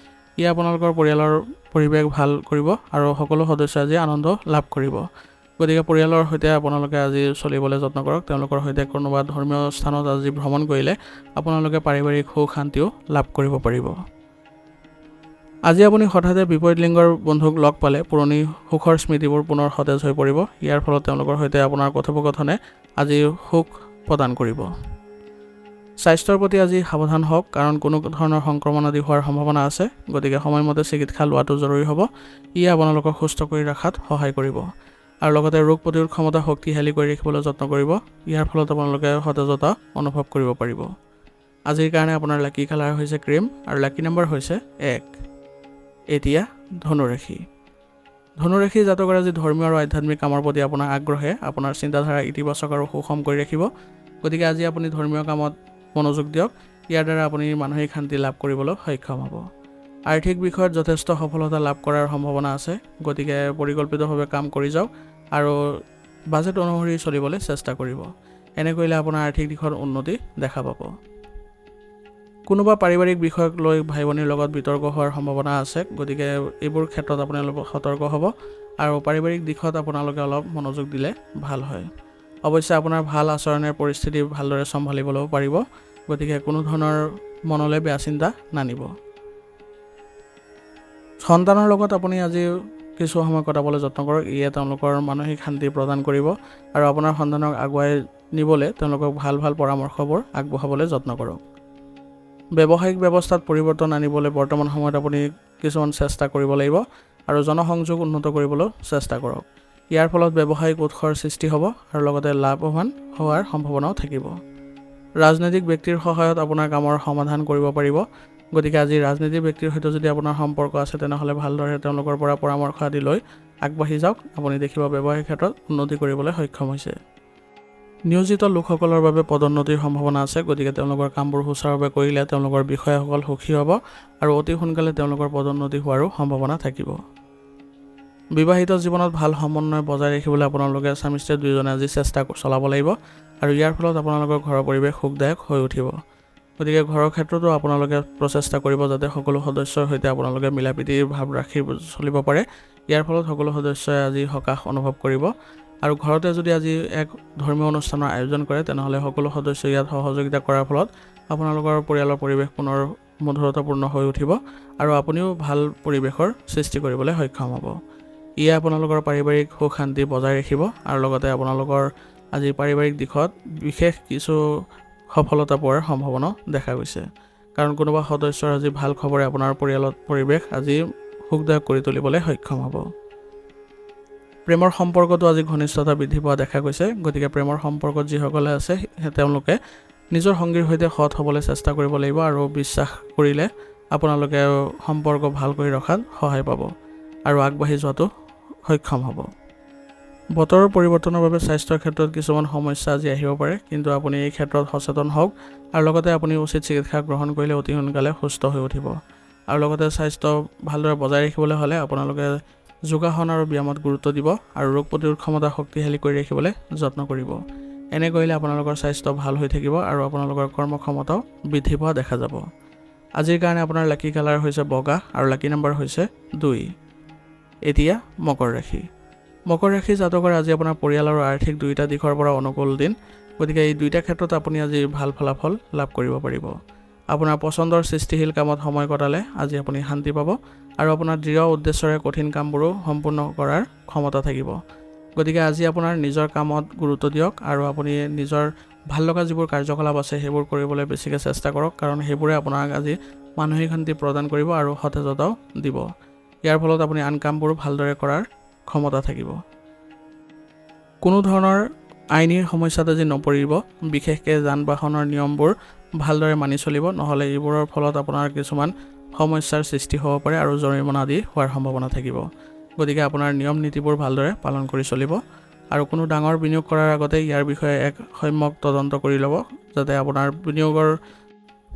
ই আপোনালোকৰ পৰিয়ালৰ পৰিৱেশ ভাল কৰিব আৰু সকলো সদস্যই আজি আনন্দ লাভ কৰিব। গতিকে পৰিয়ালৰ সৈতে আপোনালোকে আজি চলিবলৈ যত্ন কৰক। তেওঁলোকৰ সৈতে কোনোবা ধৰ্মীয় স্থানত আজি ভ্ৰমণ কৰিলে আপোনালোকে পাৰিবাৰিক সুখ শান্তিও লাভ কৰিব পাৰিব। আজি আপুনি হঠাতে বিপৰীত লিংগৰ বন্ধুক লগ পালে পুৰণি সুখৰ স্মৃতিবোৰ পুনৰ সতেজ হৈ পৰিব। ইয়াৰ ফলত তেওঁলোকৰ সৈতে আপোনাৰ কথোপকথনে আজি সুখ প্ৰদান কৰিব। স্বাস্থ্যৰ প্ৰতি আজি সাৱধান হওক, কাৰণ কোনো ধৰণৰ সংক্ৰমণ আদি হোৱাৰ সম্ভাৱনা আছে। গতিকে সময়মতে চিকিৎসা লোৱাটো জৰুৰী হ'ব। ই আপোনালোকক সুস্থ কৰি ৰখাত সহায় কৰিব আৰু লগতে ৰোগ প্ৰতিৰোধ ক্ষমতা শক্তিশালী কৰি ৰাখিবলৈ যত্ন কৰিব। ইয়াৰ ফলত আপোনালোকে সতেজতা অনুভৱ কৰিব পাৰিব। আজিৰ কাৰণে আপোনাৰ লাকি কালাৰ হৈছে ক্ৰীম আৰু লাকি নম্বৰ হৈছে 1। এতিয়া ধনুৰাশি। ধনুৰাশি জাতকৰ আজি ধৰ্মীয় আৰু আধ্যাত্মিক কামৰ প্ৰতি আপোনাৰ আগ্ৰহে আপোনাৰ চিন্তাধাৰা ইতিবাচক আৰু সুষম কৰি ৰাখিব। গতিকে আজি আপুনি ধৰ্মীয় কামত মনোযোগ দিয়ক। ইয়াৰ দ্বাৰা আপুনি মানসিক শান্তি লাভ কৰিবলৈ সক্ষম হ'ব। আৰ্থিক বিষয়ত যথেষ্ট সফলতা লাভ কৰাৰ সম্ভাৱনা আছে। গতিকে পৰিকল্পিতভাৱে কাম কৰি যাওক আৰু বাজেট অনুসৰি চলিবলৈ চেষ্টা কৰিব। এনে কৰিলে আপোনাৰ আৰ্থিক দিশত উন্নতি দেখা পাব। কোনোবা পাৰিবাৰিক বিষয়ক লৈ ভাই ভনীৰ লগত বিতৰ্ক হোৱাৰ সম্ভাৱনা আছে। গতিকে এইবোৰ ক্ষেত্ৰত আপোনালোক সতৰ্ক হ'ব আৰু পাৰিবাৰিক দিশত আপোনালোকে অলপ মনোযোগ দিলে ভাল হয়। অৱশ্যে আপোনাৰ ভাল আচৰণে পৰিস্থিতি ভালদৰে চম্ভালিবলৈও পাৰিব। গতিকে কোনো ধৰণৰ মনলৈ বেয়া চিন্তা নানিব। সন্তানৰ লগত আপুনি আজি কিছু সময় কটাবলৈ যত্ন কৰক। ইয়ে তেওঁলোকৰ মানসিক শান্তি প্ৰদান কৰিব আৰু আপোনাৰ সন্তানক আগুৱাই নিবলৈ তেওঁলোকক ভাল ভাল পৰামৰ্শবোৰ আগবঢ়াবলৈ যত্ন কৰক। ব্যৱসায়িক ব্যৱস্থাত পৰিৱৰ্তন আনিবলৈ বৰ্তমান সময়ত আপুনি কিছুমান চেষ্টা কৰিব লাগিব আৰু জনসংযোগ উন্নত কৰিবলৈ চেষ্টা কৰক। ইয়াৰ ফলত ব্যৱসায়িক উৎসৰ সৃষ্টি হ'ব আৰু লগতে লাভৱান হোৱাৰ সম্ভাৱনাও থাকিব। ৰাজনৈতিক ব্যক্তিৰ সহায়ত আপোনাৰ কামৰ সমাধান কৰিব পাৰিব। গতিকে আজি ৰাজনীতিক ব্যক্তিৰ সৈতে যদি আপোনাৰ সম্পৰ্ক আছে তেনেহ'লে ভালদৰে তেওঁলোকৰ পৰা পৰামৰ্শ আদি লৈ আগবাঢ়ি যাওক। আপুনি দেখিব ব্যৱসায়িক ক্ষেত্ৰত উন্নতি কৰিবলৈ সক্ষম হৈছে। নিয়োজিত লোকসকলৰ বাবে পদোন্নতিৰ সম্ভাৱনা আছে। গতিকে তেওঁলোকৰ কামবোৰ সুচাৰুৰূপে কৰিলে তেওঁলোকৰ বিষয়াসকল সুখী হ'ব আৰু অতি সোনকালে তেওঁলোকৰ পদোন্নতি হোৱাৰো সম্ভাৱনা থাকিব। বিবাহিত জীৱনত ভাল সমন্বয় বজাই ৰাখিবলৈ আপোনালোকে স্বামী স্ত্ৰী দুয়োজনে আজি চেষ্টা চলাব লাগিব আৰু ইয়াৰ ফলত আপোনালোকৰ ঘৰৰ পৰিৱেশ সুখদায়ক হৈ উঠিব। গতিকে ঘৰৰ ক্ষেত্ৰতো আপোনালোকে প্ৰচেষ্টা কৰিব যাতে সকলো সদস্যৰ সৈতে আপোনালোকে মিলাপ্ৰীতিৰ ভাৱ ৰাখি চলিব পাৰে। ইয়াৰ ফলত সকলো সদস্যই আজি সকাহ অনুভৱ কৰিব আৰু ঘৰতে যদি আজি এক ধৰ্মীয় অনুষ্ঠানৰ আয়োজন কৰে তেনেহ'লে সকলো সদস্যই ইয়াত সহযোগিতা কৰাৰ ফলত আপোনালোকৰ পৰিয়ালৰ পৰিৱেশ পুনৰ মধুৰতাপূৰ্ণ হৈ উঠিব আৰু আপুনিও ভাল পৰিৱেশৰ সৃষ্টি কৰিবলৈ সক্ষম হ'ব। ইয়ে আপোনালোকৰ পাৰিবাৰিক সুখ শান্তি বজাই ৰাখিব আৰু লগতে আপোনালোকৰ আজি পাৰিবাৰিক দিশত বিশেষ কিছু সফলতা পোৱাৰ সম্ভাৱনা দেখা গৈছে, কাৰণ কোনোবা সদস্যৰ আজি ভাল খবৰে আপোনাৰ পৰিয়ালত পৰিৱেশ আজি সুখদায়ক কৰি তুলিবলৈ সক্ষম হ'ব। প্ৰেমৰ সম্পৰ্কটো আজি ঘনিষ্ঠতা বৃদ্ধি পোৱা দেখা গৈছে, গতিকে প্ৰেমৰ সম্পৰ্কত যিসকলে আছে তেওঁলোকে নিজৰ সংগীৰ সৈতে সৎ হ'বলৈ চেষ্টা কৰিব লাগিব আৰু বিশ্বাস কৰিলে আপোনালোকে সম্পৰ্ক ভাল কৰি ৰখাত সহায় পাব আৰু আগবাঢ়ি যোৱাটো সক্ষম হ'ব। বতৰৰ পৰিৱৰ্তনৰ বাবে স্বাস্থ্যৰ ক্ষেত্ৰত কিছুমান সমস্যা আজি আহিব পাৰে, কিন্তু আপুনি এই ক্ষেত্ৰত সচেতন হওক আৰু লগতে আপুনি উচিত চিকিৎসা গ্ৰহণ কৰিলে অতি সোনকালে সুস্থ হৈ উঠিব। আৰু লগতে স্বাস্থ্য ভালদৰে বজাই ৰাখিবলৈ হ'লে আপোনালোকে যোগাসন আৰু ব্যায়ামত গুৰুত্ব দিব আৰু ৰোগ প্ৰতিৰোধ ক্ষমতা শক্তিশালী কৰি ৰাখিবলৈ যত্ন কৰিব। এনে কৰিলে আপোনালোকৰ স্বাস্থ্য ভাল হৈ থাকিব আৰু আপোনালোকৰ কৰ্মক্ষমতাও বৃদ্ধি পোৱা দেখা যাব। আজিৰ কাৰণে আপোনাৰ লাকি কালাৰ হৈছে বগা আৰু লাকি নম্বৰ হৈছে 2। এতিয়া মকৰ ৰাশি। মকৰ ৰাশি জাতকৰ আজি আপোনাৰ পৰিয়াল আৰু আৰ্থিক দুয়োটা দিশৰ পৰা অনুকূল দিন, গতিকে এই দুয়োটা ক্ষেত্ৰত আপুনি আজি ভাল ফলাফল লাভ কৰিব পাৰিব। আপোনাৰ পচন্দৰ সৃষ্টিশীল কামত সময় কটালে আজি আপুনি শান্তি পাব আৰু আপোনাৰ দৃঢ় উদ্দেশ্যৰে কঠিন কামবোৰো সম্পূৰ্ণ কৰাৰ ক্ষমতা থাকিব। গতিকে আজি আপোনাৰ নিজৰ কামত গুৰুত্ব দিয়ক আৰু আপুনি নিজৰ ভাল লগা যিবোৰ কাৰ্যকলাপ আছে সেইবোৰ কৰিবলৈ বেছিকৈ চেষ্টা কৰক, কাৰণ সেইবোৰে আপোনাক আজি মানসিক শান্তি প্ৰদান কৰিব আৰু সতেজতাও দিব। ইয়াৰ ফলত আপুনি আন কামবোৰ ভালদৰে কৰাৰ ক্ষমতা থাকিব। কোনো ধৰণৰ আইনী সমস্যাত আজি নপৰিব, বিশেষকৈ যান বাহনৰ নিয়মবোৰ ভালদৰে মানি চলিব, নহ'লে এইবোৰৰ ফলত আপোনাৰ কিছুমান সমস্যাৰ সৃষ্টি হ'ব পাৰে আৰু জৰিমনা আদি হোৱাৰ সম্ভাৱনা থাকিব। গতিকে আপোনাৰ নিয়ম নীতিবোৰ ভালদৰে পালন কৰি চলিব আৰু কোনো ডাঙৰ বিনিয়োগ কৰাৰ আগতে ইয়াৰ বিষয়ে এক সম্যক তদন্ত কৰি ল'ব, যাতে আপোনাৰ বিনিয়োগৰ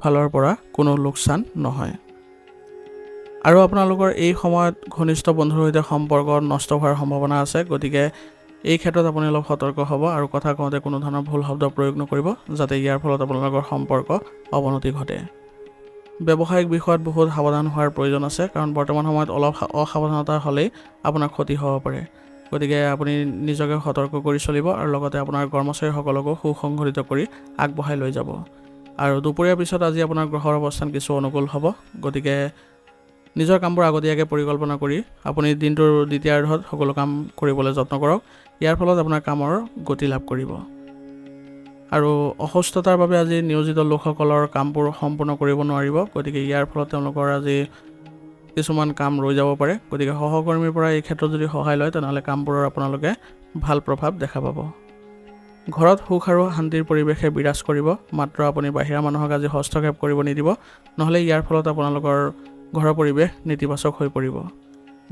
ফালৰ পৰা কোনো লোকচান নহয়। আৰু আপোনালোকৰ এই সময়ত ঘনিষ্ঠ বন্ধুৰ সৈতে সম্পৰ্ক নষ্ট হোৱাৰ সম্ভাৱনা আছে, গতিকে এই ক্ষেত্ৰত আপুনি অলপ সতৰ্ক হ'ব আৰু কথা কওঁতে কোনো ধৰণৰ ভুল শব্দ প্ৰয়োগ নকৰিব, যাতে ইয়াৰ ফলত আপোনালোকৰ সম্পৰ্ক অৱনতি ঘটে। ব্যৱসায়িক বিষয়ত বহুত সাৱধান হোৱাৰ প্ৰয়োজন আছে, কাৰণ বৰ্তমান সময়ত অলপ অসাৱধানতা হ'লেই আপোনাৰ ক্ষতি হ'ব পাৰে। গতিকে আপুনি নিজকে সতৰ্ক কৰি চলিব আৰু লগতে আপোনাৰ কৰ্মচাৰীসকলকো সুসংগঠিত কৰি আগবঢ়াই লৈ যাব। আৰু দুপৰীয়াৰ পিছত আজি আপোনাৰ গ্ৰহৰ অৱস্থান কিছু অনুকূল হ'ব, গতিকে নিজৰ কামবোৰ আগতীয়াকৈ পৰিকল্পনা কৰি আপুনি দিনটোৰ দ্বিতীয়াৰ্ধত সকলো কাম কৰিবলৈ যত্ন কৰক। ইয়াৰ ফলত আপোনাৰ কামৰ গতি লাভ কৰিব। আৰু অসুস্থতাৰ বাবে আজি নিয়োজিত লোকসকলৰ কামবোৰ সম্পূৰ্ণ কৰিব নোৱাৰিব, গতিকে ইয়াৰ ফলত তেওঁলোকৰ আজি কিছুমান কাম ৰৈ যাব পাৰে। গতিকে সহকৰ্মীৰ পৰা এই ক্ষেত্ৰত যদি সহায় লয় তেনেহ'লে কামবোৰৰ আপোনালোকে ভাল প্ৰভাৱ দেখা পাব। ঘৰত সুখ আৰু শান্তিৰ পৰিৱেশে বিৰাজ কৰিব, মাত্ৰ আপুনি বাহিৰা মানুহক আজি হস্তক্ষেপ কৰিব নিদিব, নহ'লে ইয়াৰ ফলত আপোনালোকৰ ঘৰৰ পৰিৱেশ নেতিবাচক হৈ পৰিব।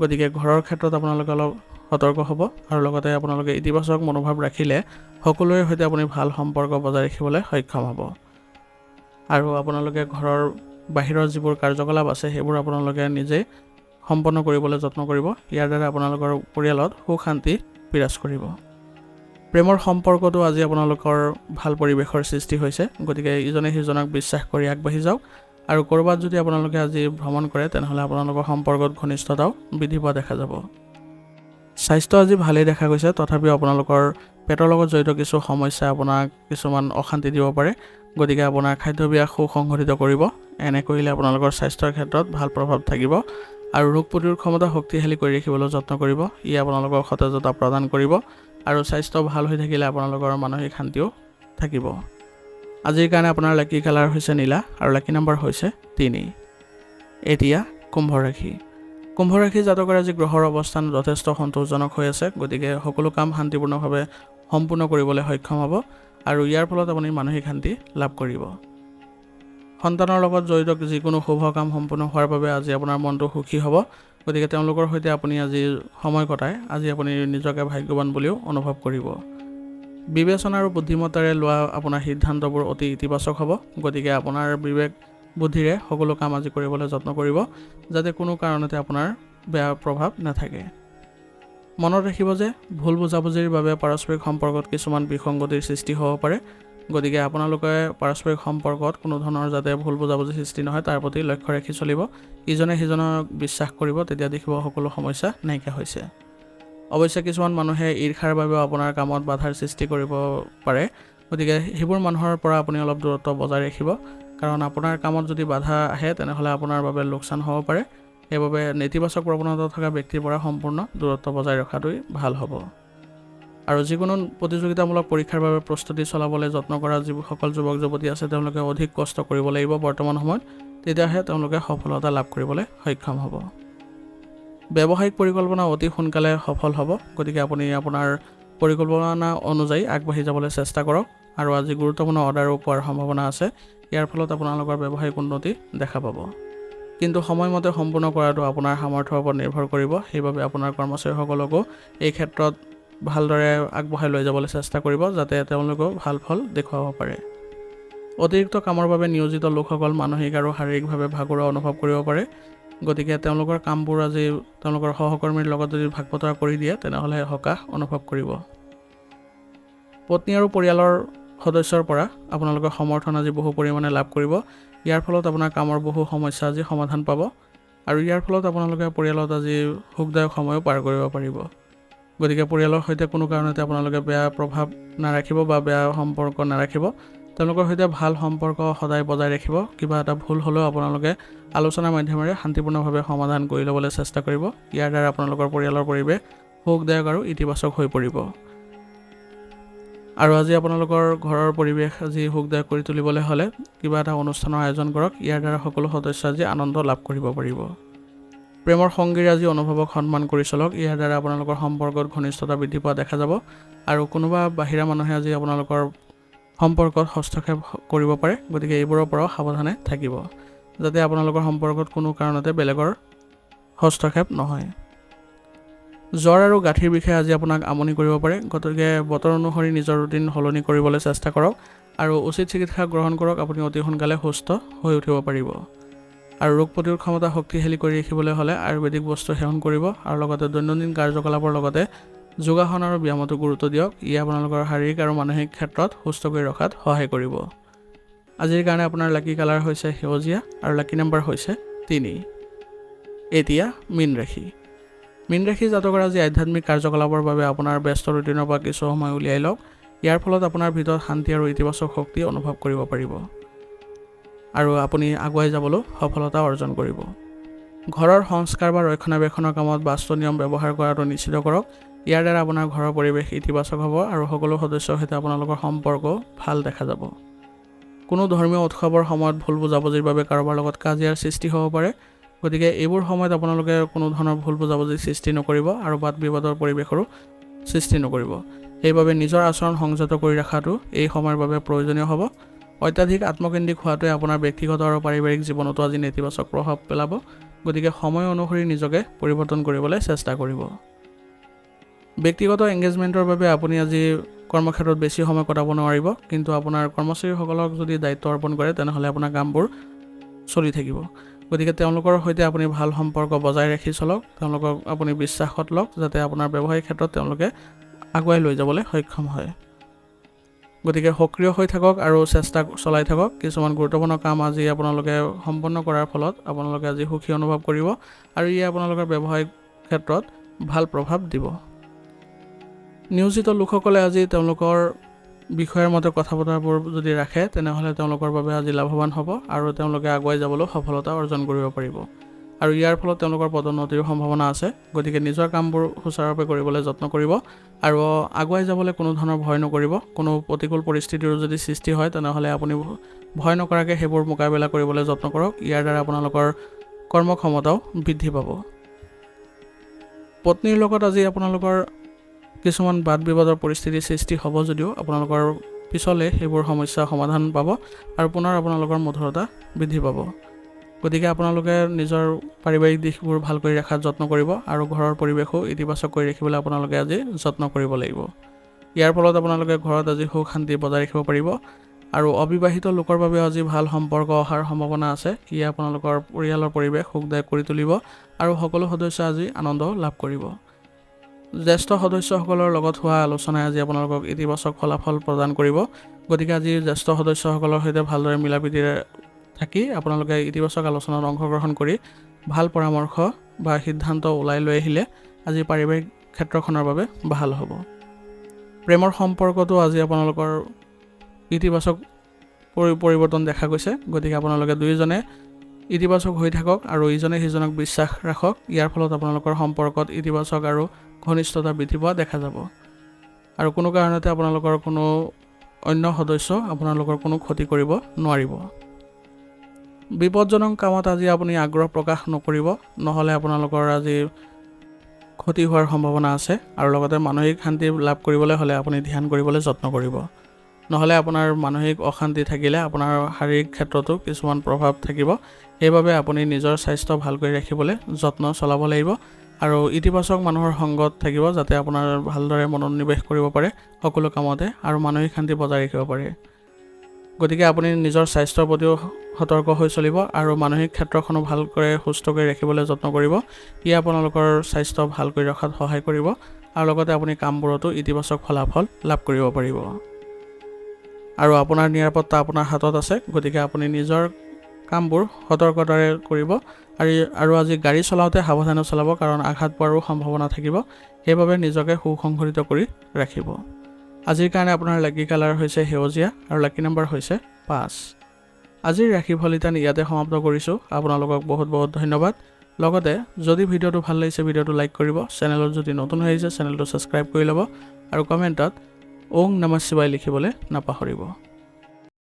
গতিকে ঘৰৰ ক্ষেত্ৰত আপোনালোকে অলপ সতৰ্ক হ'ব আৰু লগতে আপোনালোকে ইতিবাচক মনোভাৱ ৰাখিলে সকলোৰে সৈতে আপুনি ভাল সম্পৰ্ক বজাই ৰাখিবলৈ সক্ষম হ'ব। আৰু আপোনালোকে ঘৰৰ বাহিৰৰ যিবোৰ কাৰ্যকলাপ আছে সেইবোৰ আপোনালোকে নিজেই সম্পন্ন কৰিবলৈ যত্ন কৰিব। ইয়াৰ দ্বাৰা আপোনালোকৰ পৰিয়ালত সুখ শান্তি বিৰাজ কৰিব। প্ৰেমৰ সম্পৰ্কটো আজি আপোনালোকৰ ভাল পৰিৱেশৰ সৃষ্টি হৈছে, গতিকে ইজনে সিজনক বিশ্বাস কৰি আগবাঢ়ি যাওক। আৰু ক'ৰবাত যদি আপোনালোকে আজি ভ্ৰমণ কৰে তেনেহ'লে আপোনালোকৰ সম্পৰ্কত ঘনিষ্ঠতাও বৃদ্ধি পোৱা দেখা যাব। স্বাস্থ্য আজি ভালেই দেখা গৈছে, তথাপিও আপোনালোকৰ পেটৰ লগত জড়িত কিছু সমস্যাই আপোনাক কিছুমান অশান্তি দিব পাৰে, গতিকে আপোনাৰ খাদ্যাভ্যাস সুসংগঠিত কৰিব। এনে কৰিলে আপোনালোকৰ স্বাস্থ্যৰ ক্ষেত্ৰত ভাল প্ৰভাৱ থাকিব আৰু ৰোগ প্ৰতিৰোধ ক্ষমতা শক্তিশালী কৰি ৰাখিবলৈ যত্ন কৰিব। ই আপোনালোকক সতেজতা প্ৰদান কৰিব আৰু স্বাস্থ্য ভাল হৈ থাকিলে আপোনালোকৰ মানসিক শান্তিও থাকিব। আজিৰ কাৰণে আপোনাৰ লাকি কালাৰ হৈছে নীলা আৰু লাকি নম্বৰ হৈছে 3। এতিয়া কুম্ভ ৰাশি। কুম্ভ ৰাশি জাতকৰ আজি গ্ৰহৰ অৱস্থান যথেষ্ট সন্তোষজনক হৈ আছে, গতিকে সকলো কাম শান্তিপূৰ্ণভাৱে সম্পূৰ্ণ কৰিবলৈ সক্ষম হ'ব আৰু ইয়াৰ ফলত আপুনি মানসিক শান্তি লাভ কৰিব। সন্তানৰ লগত জড়িত যিকোনো শুভ কাম সম্পূৰ্ণ হোৱাৰ বাবে আজি আপোনাৰ মনটো সুখী হ'ব, গতিকে তেওঁলোকৰ সৈতে আপুনি আজি সময় কটাই আজি আপুনি নিজকে ভাগ্যৱান বুলিও অনুভৱ কৰিব। বিবেচনা আৰু বুদ্ধিমত্তাৰে লোৱা আপোনাৰ সিদ্ধান্তবোৰ অতি ইতিবাচক হ'ব, গতিকে আপোনাৰ বিবেক বুদ্ধিৰে সকলো কাম আজি কৰিবলৈ যত্ন কৰিব, যাতে কোনো কাৰণতে আপোনাৰ বেয়া প্ৰভাৱ নাথাকে। মনত ৰাখিব যে ভুল বুজাবুজিৰ বাবে পাৰস্পৰিক সম্পৰ্কত কিছুমান বিসংগতিৰ সৃষ্টি হ'ব পাৰে, গতিকে আপোনালোকে পাৰস্পৰিক সম্পৰ্কত কোনো ধৰণৰ যাতে ভুল বুজাবুজিৰ সৃষ্টি নহয় তাৰ প্ৰতি লক্ষ্য ৰাখি চলিব। ইজনে সিজনক বিশ্বাস কৰিব, তেতিয়া দেখিব সকলো সমস্যা নাইকিয়া হৈছে। অৱশ্যে কিছুমান মানুহে ঈৰ্ষাৰ বাবেও আপোনাৰ কামত বাধাৰ সৃষ্টি কৰিব পাৰে, গতিকে সেইবোৰ মানুহৰ পৰা আপুনি অলপ দূৰত্ব বজাই ৰাখিব, কাৰণ আপোনাৰ কামত যদি বাধা আহে তেনেহ'লে আপোনাৰ বাবে লোকচান হ'ব পাৰে। সেইবাবে নেতিবাচক প্ৰৱণতা থকা ব্যক্তিৰ পৰা সম্পূৰ্ণ দূৰত্ব বজাই ৰখাটোৱেই ভাল হ'ব। আৰু যিকোনো প্ৰতিযোগিতামূলক পৰীক্ষাৰ বাবে প্ৰস্তুতি চলাবলৈ যত্ন কৰা যিসকল যুৱক যুৱতী আছে তেওঁলোকে অধিক কষ্ট কৰিব লাগিব বৰ্তমান সময়ত, তেতিয়াহে তেওঁলোকে সফলতা লাভ কৰিবলৈ সক্ষম হ'ব। ব্যৱসায়িক পৰিকল্পনা অতি সোনকালে সফল হ'ব, গতিকে আপুনি আপোনাৰ পৰিকল্পনা অনুযায়ী আগবাঢ়ি যাবলৈ চেষ্টা কৰক। আৰু আজি গুৰুত্বপূৰ্ণ অৰ্ডাৰো পোৱাৰ সম্ভাৱনা আছে, ইয়াৰ ফলত আপোনালোকৰ ব্যৱসায়িক উন্নতি দেখা পাব। কিন্তু সময়মতে সম্পূৰ্ণ কৰাটো আপোনাৰ সামৰ্থ্যৰ ওপৰত নিৰ্ভৰ কৰিব, সেইবাবে আপোনাৰ কৰ্মচাৰীসকলকো এই ক্ষেত্ৰত ভালদৰে আগবঢ়াই লৈ যাবলৈ চেষ্টা কৰিব, যাতে তেওঁলোকেও ভাল ফল দেখুৱাব পাৰে। অতিৰিক্ত কামৰ বাবে নিয়োজিত লোকসকল মানসিক আৰু শাৰীৰিকভাৱে ভাগৰুৱা অনুভৱ কৰিব পাৰে, গতিকে তেওঁলোকৰ কামবোৰ আজি তেওঁলোকৰ সহকৰ্মীৰ লগত যদি ভাগ বতৰা কৰি দিয়ে তেনেহ'লে হতাশ অনুভৱ কৰিব। পত্নী আৰু পৰিয়ালৰ সদস্যৰ পৰা আপোনালোকে সমৰ্থন আজি বহু পৰিমাণে লাভ কৰিব, ইয়াৰ ফলত আপোনাৰ কামৰ বহু সমস্যা আজি সমাধান পাব আৰু ইয়াৰ ফলত আপোনালোকে পৰিয়ালত আজি সুখদায়ক সময়ো পাৰ কৰিব পাৰিব। গতিকে পৰিয়ালৰ সৈতে কোনো কাৰণতে আপোনালোকে বেয়া প্ৰভাৱ নাৰাখিব বা বেয়া সম্পৰ্ক নাৰাখিব, তেওঁলোকৰ সৈতে ভাল সম্পৰ্ক সদায় বজাই ৰাখিব। কিবা এটা ভুল হ'লেও আপোনালোকে আলোচনাৰ মাধ্যমেৰে শান্তিপূৰ্ণভাৱে সমাধান কৰি ল'বলৈ চেষ্টা কৰিব। ইয়াৰ দ্বাৰা আপোনালোকৰ পৰিয়ালৰ পৰিৱেশ সুখদায়ক আৰু ইতিবাচক হৈ পৰিব। আৰু আজি আপোনালোকৰ ঘৰৰ পৰিৱেশ আজি সুখদায়ক কৰি তুলিবলৈ হ'লে কিবা এটা অনুষ্ঠানৰ আয়োজন কৰক, ইয়াৰ দ্বাৰা সকলো সদস্য আজি আনন্দ লাভ কৰিব পাৰিব। প্ৰেমৰ সংগীৰ আজি অনুভৱক সন্মান কৰি চলক, ইয়াৰ দ্বাৰা আপোনালোকৰ সম্পৰ্কত ঘনিষ্ঠতা বৃদ্ধি পোৱা দেখা যাব আৰু কোনোবা বাহিৰা মানুহে আজি আপোনালোকৰ সম্পৰ্কত হস্তক্ষেপ কৰিব পাৰে, গতিকে এইবোৰৰ পৰাও সাৱধানে থাকিব, যাতে আপোনালোকৰ সম্পৰ্কত কোনো কাৰণতে বেলেগৰ হস্তক্ষেপ নহয়। জ্বৰ আৰু গাঁঠিৰ বিষয়ে আজি আপোনাক আমনি কৰিব পাৰে, গতিকে বতৰ অনুসৰি নিজৰ ৰুটিন সলনি কৰিবলৈ চেষ্টা কৰক আৰু উচিত চিকিৎসা গ্ৰহণ কৰক। আপুনি অতি সোনকালে সুস্থ হৈ উঠিব পাৰিব। আৰু ৰোগ প্ৰতিৰোধ ক্ষমতা শক্তিশালী কৰি ৰাখিবলৈ হ'লে আয়ুৰ্বেদিক বস্তু সেৱন কৰিব আৰু লগতে দৈনন্দিন কাৰ্যকলাপৰ লগতে যোগাসন আৰু ব্যায়ামতো গুৰুত্ব দিয়ক। ই আপোনালোকৰ শাৰীৰিক আৰু মানসিক ক্ষেত্ৰত সুস্থ কৰি ৰখাত সহায় কৰিব। আজিৰ কাৰণে আপোনাৰ লাকি কালাৰ হৈছে সেউজীয়া আৰু লাকি নম্বৰ হৈছে 3। এতিয়া মীন ৰাশি। মীন ৰাশি জাতকৰ আজি আধ্যাত্মিক কাৰ্যকলাপৰ বাবে আপোনাৰ ব্যস্ত ৰুটিনৰ পৰা কিছু সময় উলিয়াই লওক। ইয়াৰ ফলত আপোনাৰ ভিতৰত শান্তি আৰু ইতিবাচক শক্তি অনুভৱ কৰিব পাৰিব আৰু আপুনি আগুৱাই যাবলৈ সফলতা অৰ্জন কৰিব। ঘৰৰ সংস্কাৰ বা ৰক্ষণাবেক্ষণৰ কামত বাস্তু নিয়ম ব্যৱহাৰ কৰাটো নিশ্চিত কৰক। ইয়াৰ দ্বাৰা আপোনাৰ ঘৰৰ পৰিৱেশ ইতিবাচক হ'ব আৰু সকলো সদস্যৰ সৈতে আপোনালোকৰ সম্পৰ্ক ভাল দেখা যাব। কোনো ধৰ্মীয় উৎসৱৰ সময়ত ভুল বুজাবুজিৰ বাবে কাৰোবাৰ লগত কাজিয়াৰ সৃষ্টি হ'ব পাৰে, গতিকে এইবোৰ সময়ত আপোনালোকে কোনো ধৰণৰ ভুল বুজাবুজিৰ সৃষ্টি নকৰিব আৰু বাদ বিবাদৰ পৰিৱেশৰো সৃষ্টি নকৰিব। সেইবাবে নিজৰ আচৰণ সংযত কৰি ৰখাটো এই সময়ৰ বাবে প্ৰয়োজনীয় হ'ব। অত্যাধিক আত্মকেন্দ্ৰিক হোৱাটোৱে আপোনাৰ ব্যক্তিগত আৰু পাৰিবাৰিক জীৱনতো আজি নেতিবাচক প্ৰভাৱ পেলাব, গতিকে সময় অনুসৰি নিজকে পৰিৱৰ্তন কৰিবলৈ চেষ্টা কৰিব। ব্যক্তিগত এংগেজমেণ্টৰ বাবে আপুনি আজি কৰ্মক্ষেত্ৰত বেছি সময় কটাব নোৱাৰিব, কিন্তু আপোনাৰ কৰ্মচাৰীসকলক যদি দায়িত্ব অৰ্পণ কৰে তেনেহ'লে আপোনাৰ কামবোৰ চলি থাকিব। গতিকে তেওঁলোকৰ সৈতে আপুনি ভাল সম্পৰ্ক বজাই ৰাখি চলক, তেওঁলোকক আপুনি বিশ্বাসত লওক, যাতে আপোনাৰ ব্যৱসায়িক ক্ষেত্ৰত তেওঁলোকে আগুৱাই লৈ যাবলৈ সক্ষম হয়। গতিকে সক্ৰিয় হৈ থাকক আৰু চেষ্টা চলাই থাকক। কিছুমান গুৰুত্বপূৰ্ণ কাম আজি আপোনালোকে সম্পন্ন কৰাৰ ফলত আপোনালোকে আজি সুখী অনুভৱ কৰিব আৰু ইয়ে আপোনালোকৰ ব্যৱসায়িক ক্ষেত্ৰত ভাল প্ৰভাৱ দিব। নিয়োজিত লোকসকলে আজি তেওঁলোকৰ বিষয়ৰ মতে কথা বতৰাবোৰ যদি ৰাখে তেনেহ'লে তেওঁলোকৰ বাবে আজি লাভৱান হ'ব আৰু তেওঁলোকে আগুৱাই যাবলৈ সফলতা অৰ্জন কৰিব পাৰিব আৰু ইয়াৰ ফলত তেওঁলোকৰ পদোন্নতিৰ সম্ভাৱনা আছে। গতিকে নিজৰ কামবোৰ সুচাৰুৰূপে কৰিবলৈ যত্ন কৰিব আৰু আগুৱাই যাবলৈ কোনো ধৰণৰ ভয় নকৰিব। কোনো প্ৰতিকূল পৰিস্থিতিৰ যদি সৃষ্টি হয় তেনেহ'লে আপুনি ভয় নকৰাকৈ সেইবোৰ মোকাবিলা কৰিবলৈ যত্ন কৰক। ইয়াৰ দ্বাৰা আপোনালোকৰ কৰ্মক্ষমতাও বৃদ্ধি পাব। পত্নীৰ লগত আজি আপোনালোকৰ কিছুমান বাদ বিবাদৰ পৰিস্থিতিৰ সৃষ্টি হ'ব যদিও আপোনালোকৰ পিছলৈ সেইবোৰ সমস্যা সমাধান পাব আৰু পুনৰ আপোনালোকৰ মধুৰতা বৃদ্ধি পাব। গতিকে আপোনালোকে নিজৰ পাৰিবাৰিক দিশবোৰ ভাল কৰি ৰখাত যত্ন কৰিব আৰু ঘৰৰ পৰিৱেশো ইতিবাচক কৰি ৰাখিবলৈ আপোনালোকে আজি যত্ন কৰিব লাগিব। ইয়াৰ ফলত আপোনালোকে ঘৰত আজি সুখ শান্তি বজাই ৰাখিব পাৰিব আৰু অবিবাহিত লোকৰ বাবে আজি ভাল সম্পৰ্ক অহাৰ সম্ভাৱনা আছে। ইয়ে আপোনালোকৰ পৰিয়ালৰ পৰিৱেশ সুখদায়ক কৰি তুলিব আৰু সকলো সদস্য আজি আনন্দ লাভ কৰিব। জ্যেষ্ঠ সদস্যসকলৰ লগত হোৱা আলোচনাই আজি আপোনালোকক ইতিবাচক ফলাফল প্ৰদান কৰিব। গতিকে আজি জ্যেষ্ঠ সদস্যসকলৰ সৈতে ভালদৰে মিলা প্ৰীতিৰে থাকি আপোনালোকে ইতিবাচক আলোচনাত অংশগ্ৰহণ কৰি ভাল পৰামৰ্শ বা সিদ্ধান্ত ওলাই লৈ আহিলে আজি পাৰিবাৰিক ক্ষেত্ৰখনৰ বাবে ভাল হ'ব। প্ৰেমৰ সম্পৰ্কটো আজি আপোনালোকৰ ইতিবাচক পৰিৱৰ্তন দেখা গৈছে। গতিকে আপোনালোকে দুয়োজনে ইতিবাচক হৈ থাকক আৰু ইজনে সিজনক বিশ্বাস ৰাখক। ইয়াৰ ফলত আপোনালোকৰ সম্পৰ্কত ইতিবাচক আৰু ঘনিষ্ঠতা বৃদ্ধি পোৱা দেখা যাব। আৰু কোনো কাৰণতে আপোনালোকৰ কোনো অন্য সদস্য আপোনালোকৰ কোনো ক্ষতি কৰিব নোৱাৰিব। বিপদজনক কামত আজি আপুনি আগ্ৰহ প্ৰকাশ নকৰিব, নহ'লে আপোনালোকৰ আজি ক্ষতি হোৱাৰ সম্ভাৱনা আছে। আৰু লগতে মানসিক শান্তি লাভ কৰিবলৈ হ'লে আপুনি ধ্যান কৰিবলৈ যত্ন কৰিব, নহ'লে আপোনাৰ মানসিক অশান্তি থাকিলে আপোনাৰ শাৰীৰিক ক্ষেত্ৰতো কিছুমান প্ৰভাৱ থাকিব। সেইবাবে আপুনি নিজৰ স্বাস্থ্য ভালকৈ ৰাখিবলৈ যত্ন চলাব লাগিব আৰু ইতিবাচক মানুহৰ সংগত থাকিব, যাতে আপোনাৰ ভালদৰে মনোনিৱেশ কৰিব পাৰে সকলো কামতে আৰু মানসিক শান্তি বজাই ৰাখিব পাৰে। গতিকে আপুনি নিজৰ স্বাস্থ্যৰ প্ৰতিও সতৰ্ক হৈ চলিব আৰু মানসিক ক্ষেত্ৰখনো ভালকৈ সুস্থ কৰি ৰাখিবলৈ যত্ন কৰিব। ই আপোনালোকৰ স্বাস্থ্য ভালকৈ ৰখাত সহায় কৰিব আৰু লগতে আপুনি কামবোৰতো ইতিবাচক ফলাফল লাভ কৰিব পাৰিব। আৰু আপোনাৰ নিৰাপত্তা আপোনাৰ হাতত আছে, গতিকে আপুনি নিজৰ কামবোৰ সতৰ্কতাৰে কৰিব আৰু আজি গাড়ী চলাওঁতে সাৱধানে চলাব, কাৰণ আঘাত পোৱাৰো সম্ভাৱনা থাকিব। সেইবাবে নিজকে সুসংগঠিত কৰি ৰাখিব। আজিৰ কাৰণে আপোনাৰ লাকি কালাৰ হৈছে সেউজীয়া আৰু লাকি নম্বৰ হৈছে 5। আজিৰ ৰাশিফল ইয়াতে সমাপ্ত কৰিছোঁ। আপোনালোকক বহুত বহুত ধন্যবাদ। লগতে যদি ভিডিঅ'টো ভাল লাগিছে ভিডিঅ'টো লাইক কৰিব, চেনেলত যদি নতুন হৈ আহিছে চেনেলটো ছাবস্ক্ৰাইব কৰি ল'ব আৰু কমেণ্টত ওম নমঃ শিৱায় লিখিবলৈ নাপাহৰিব।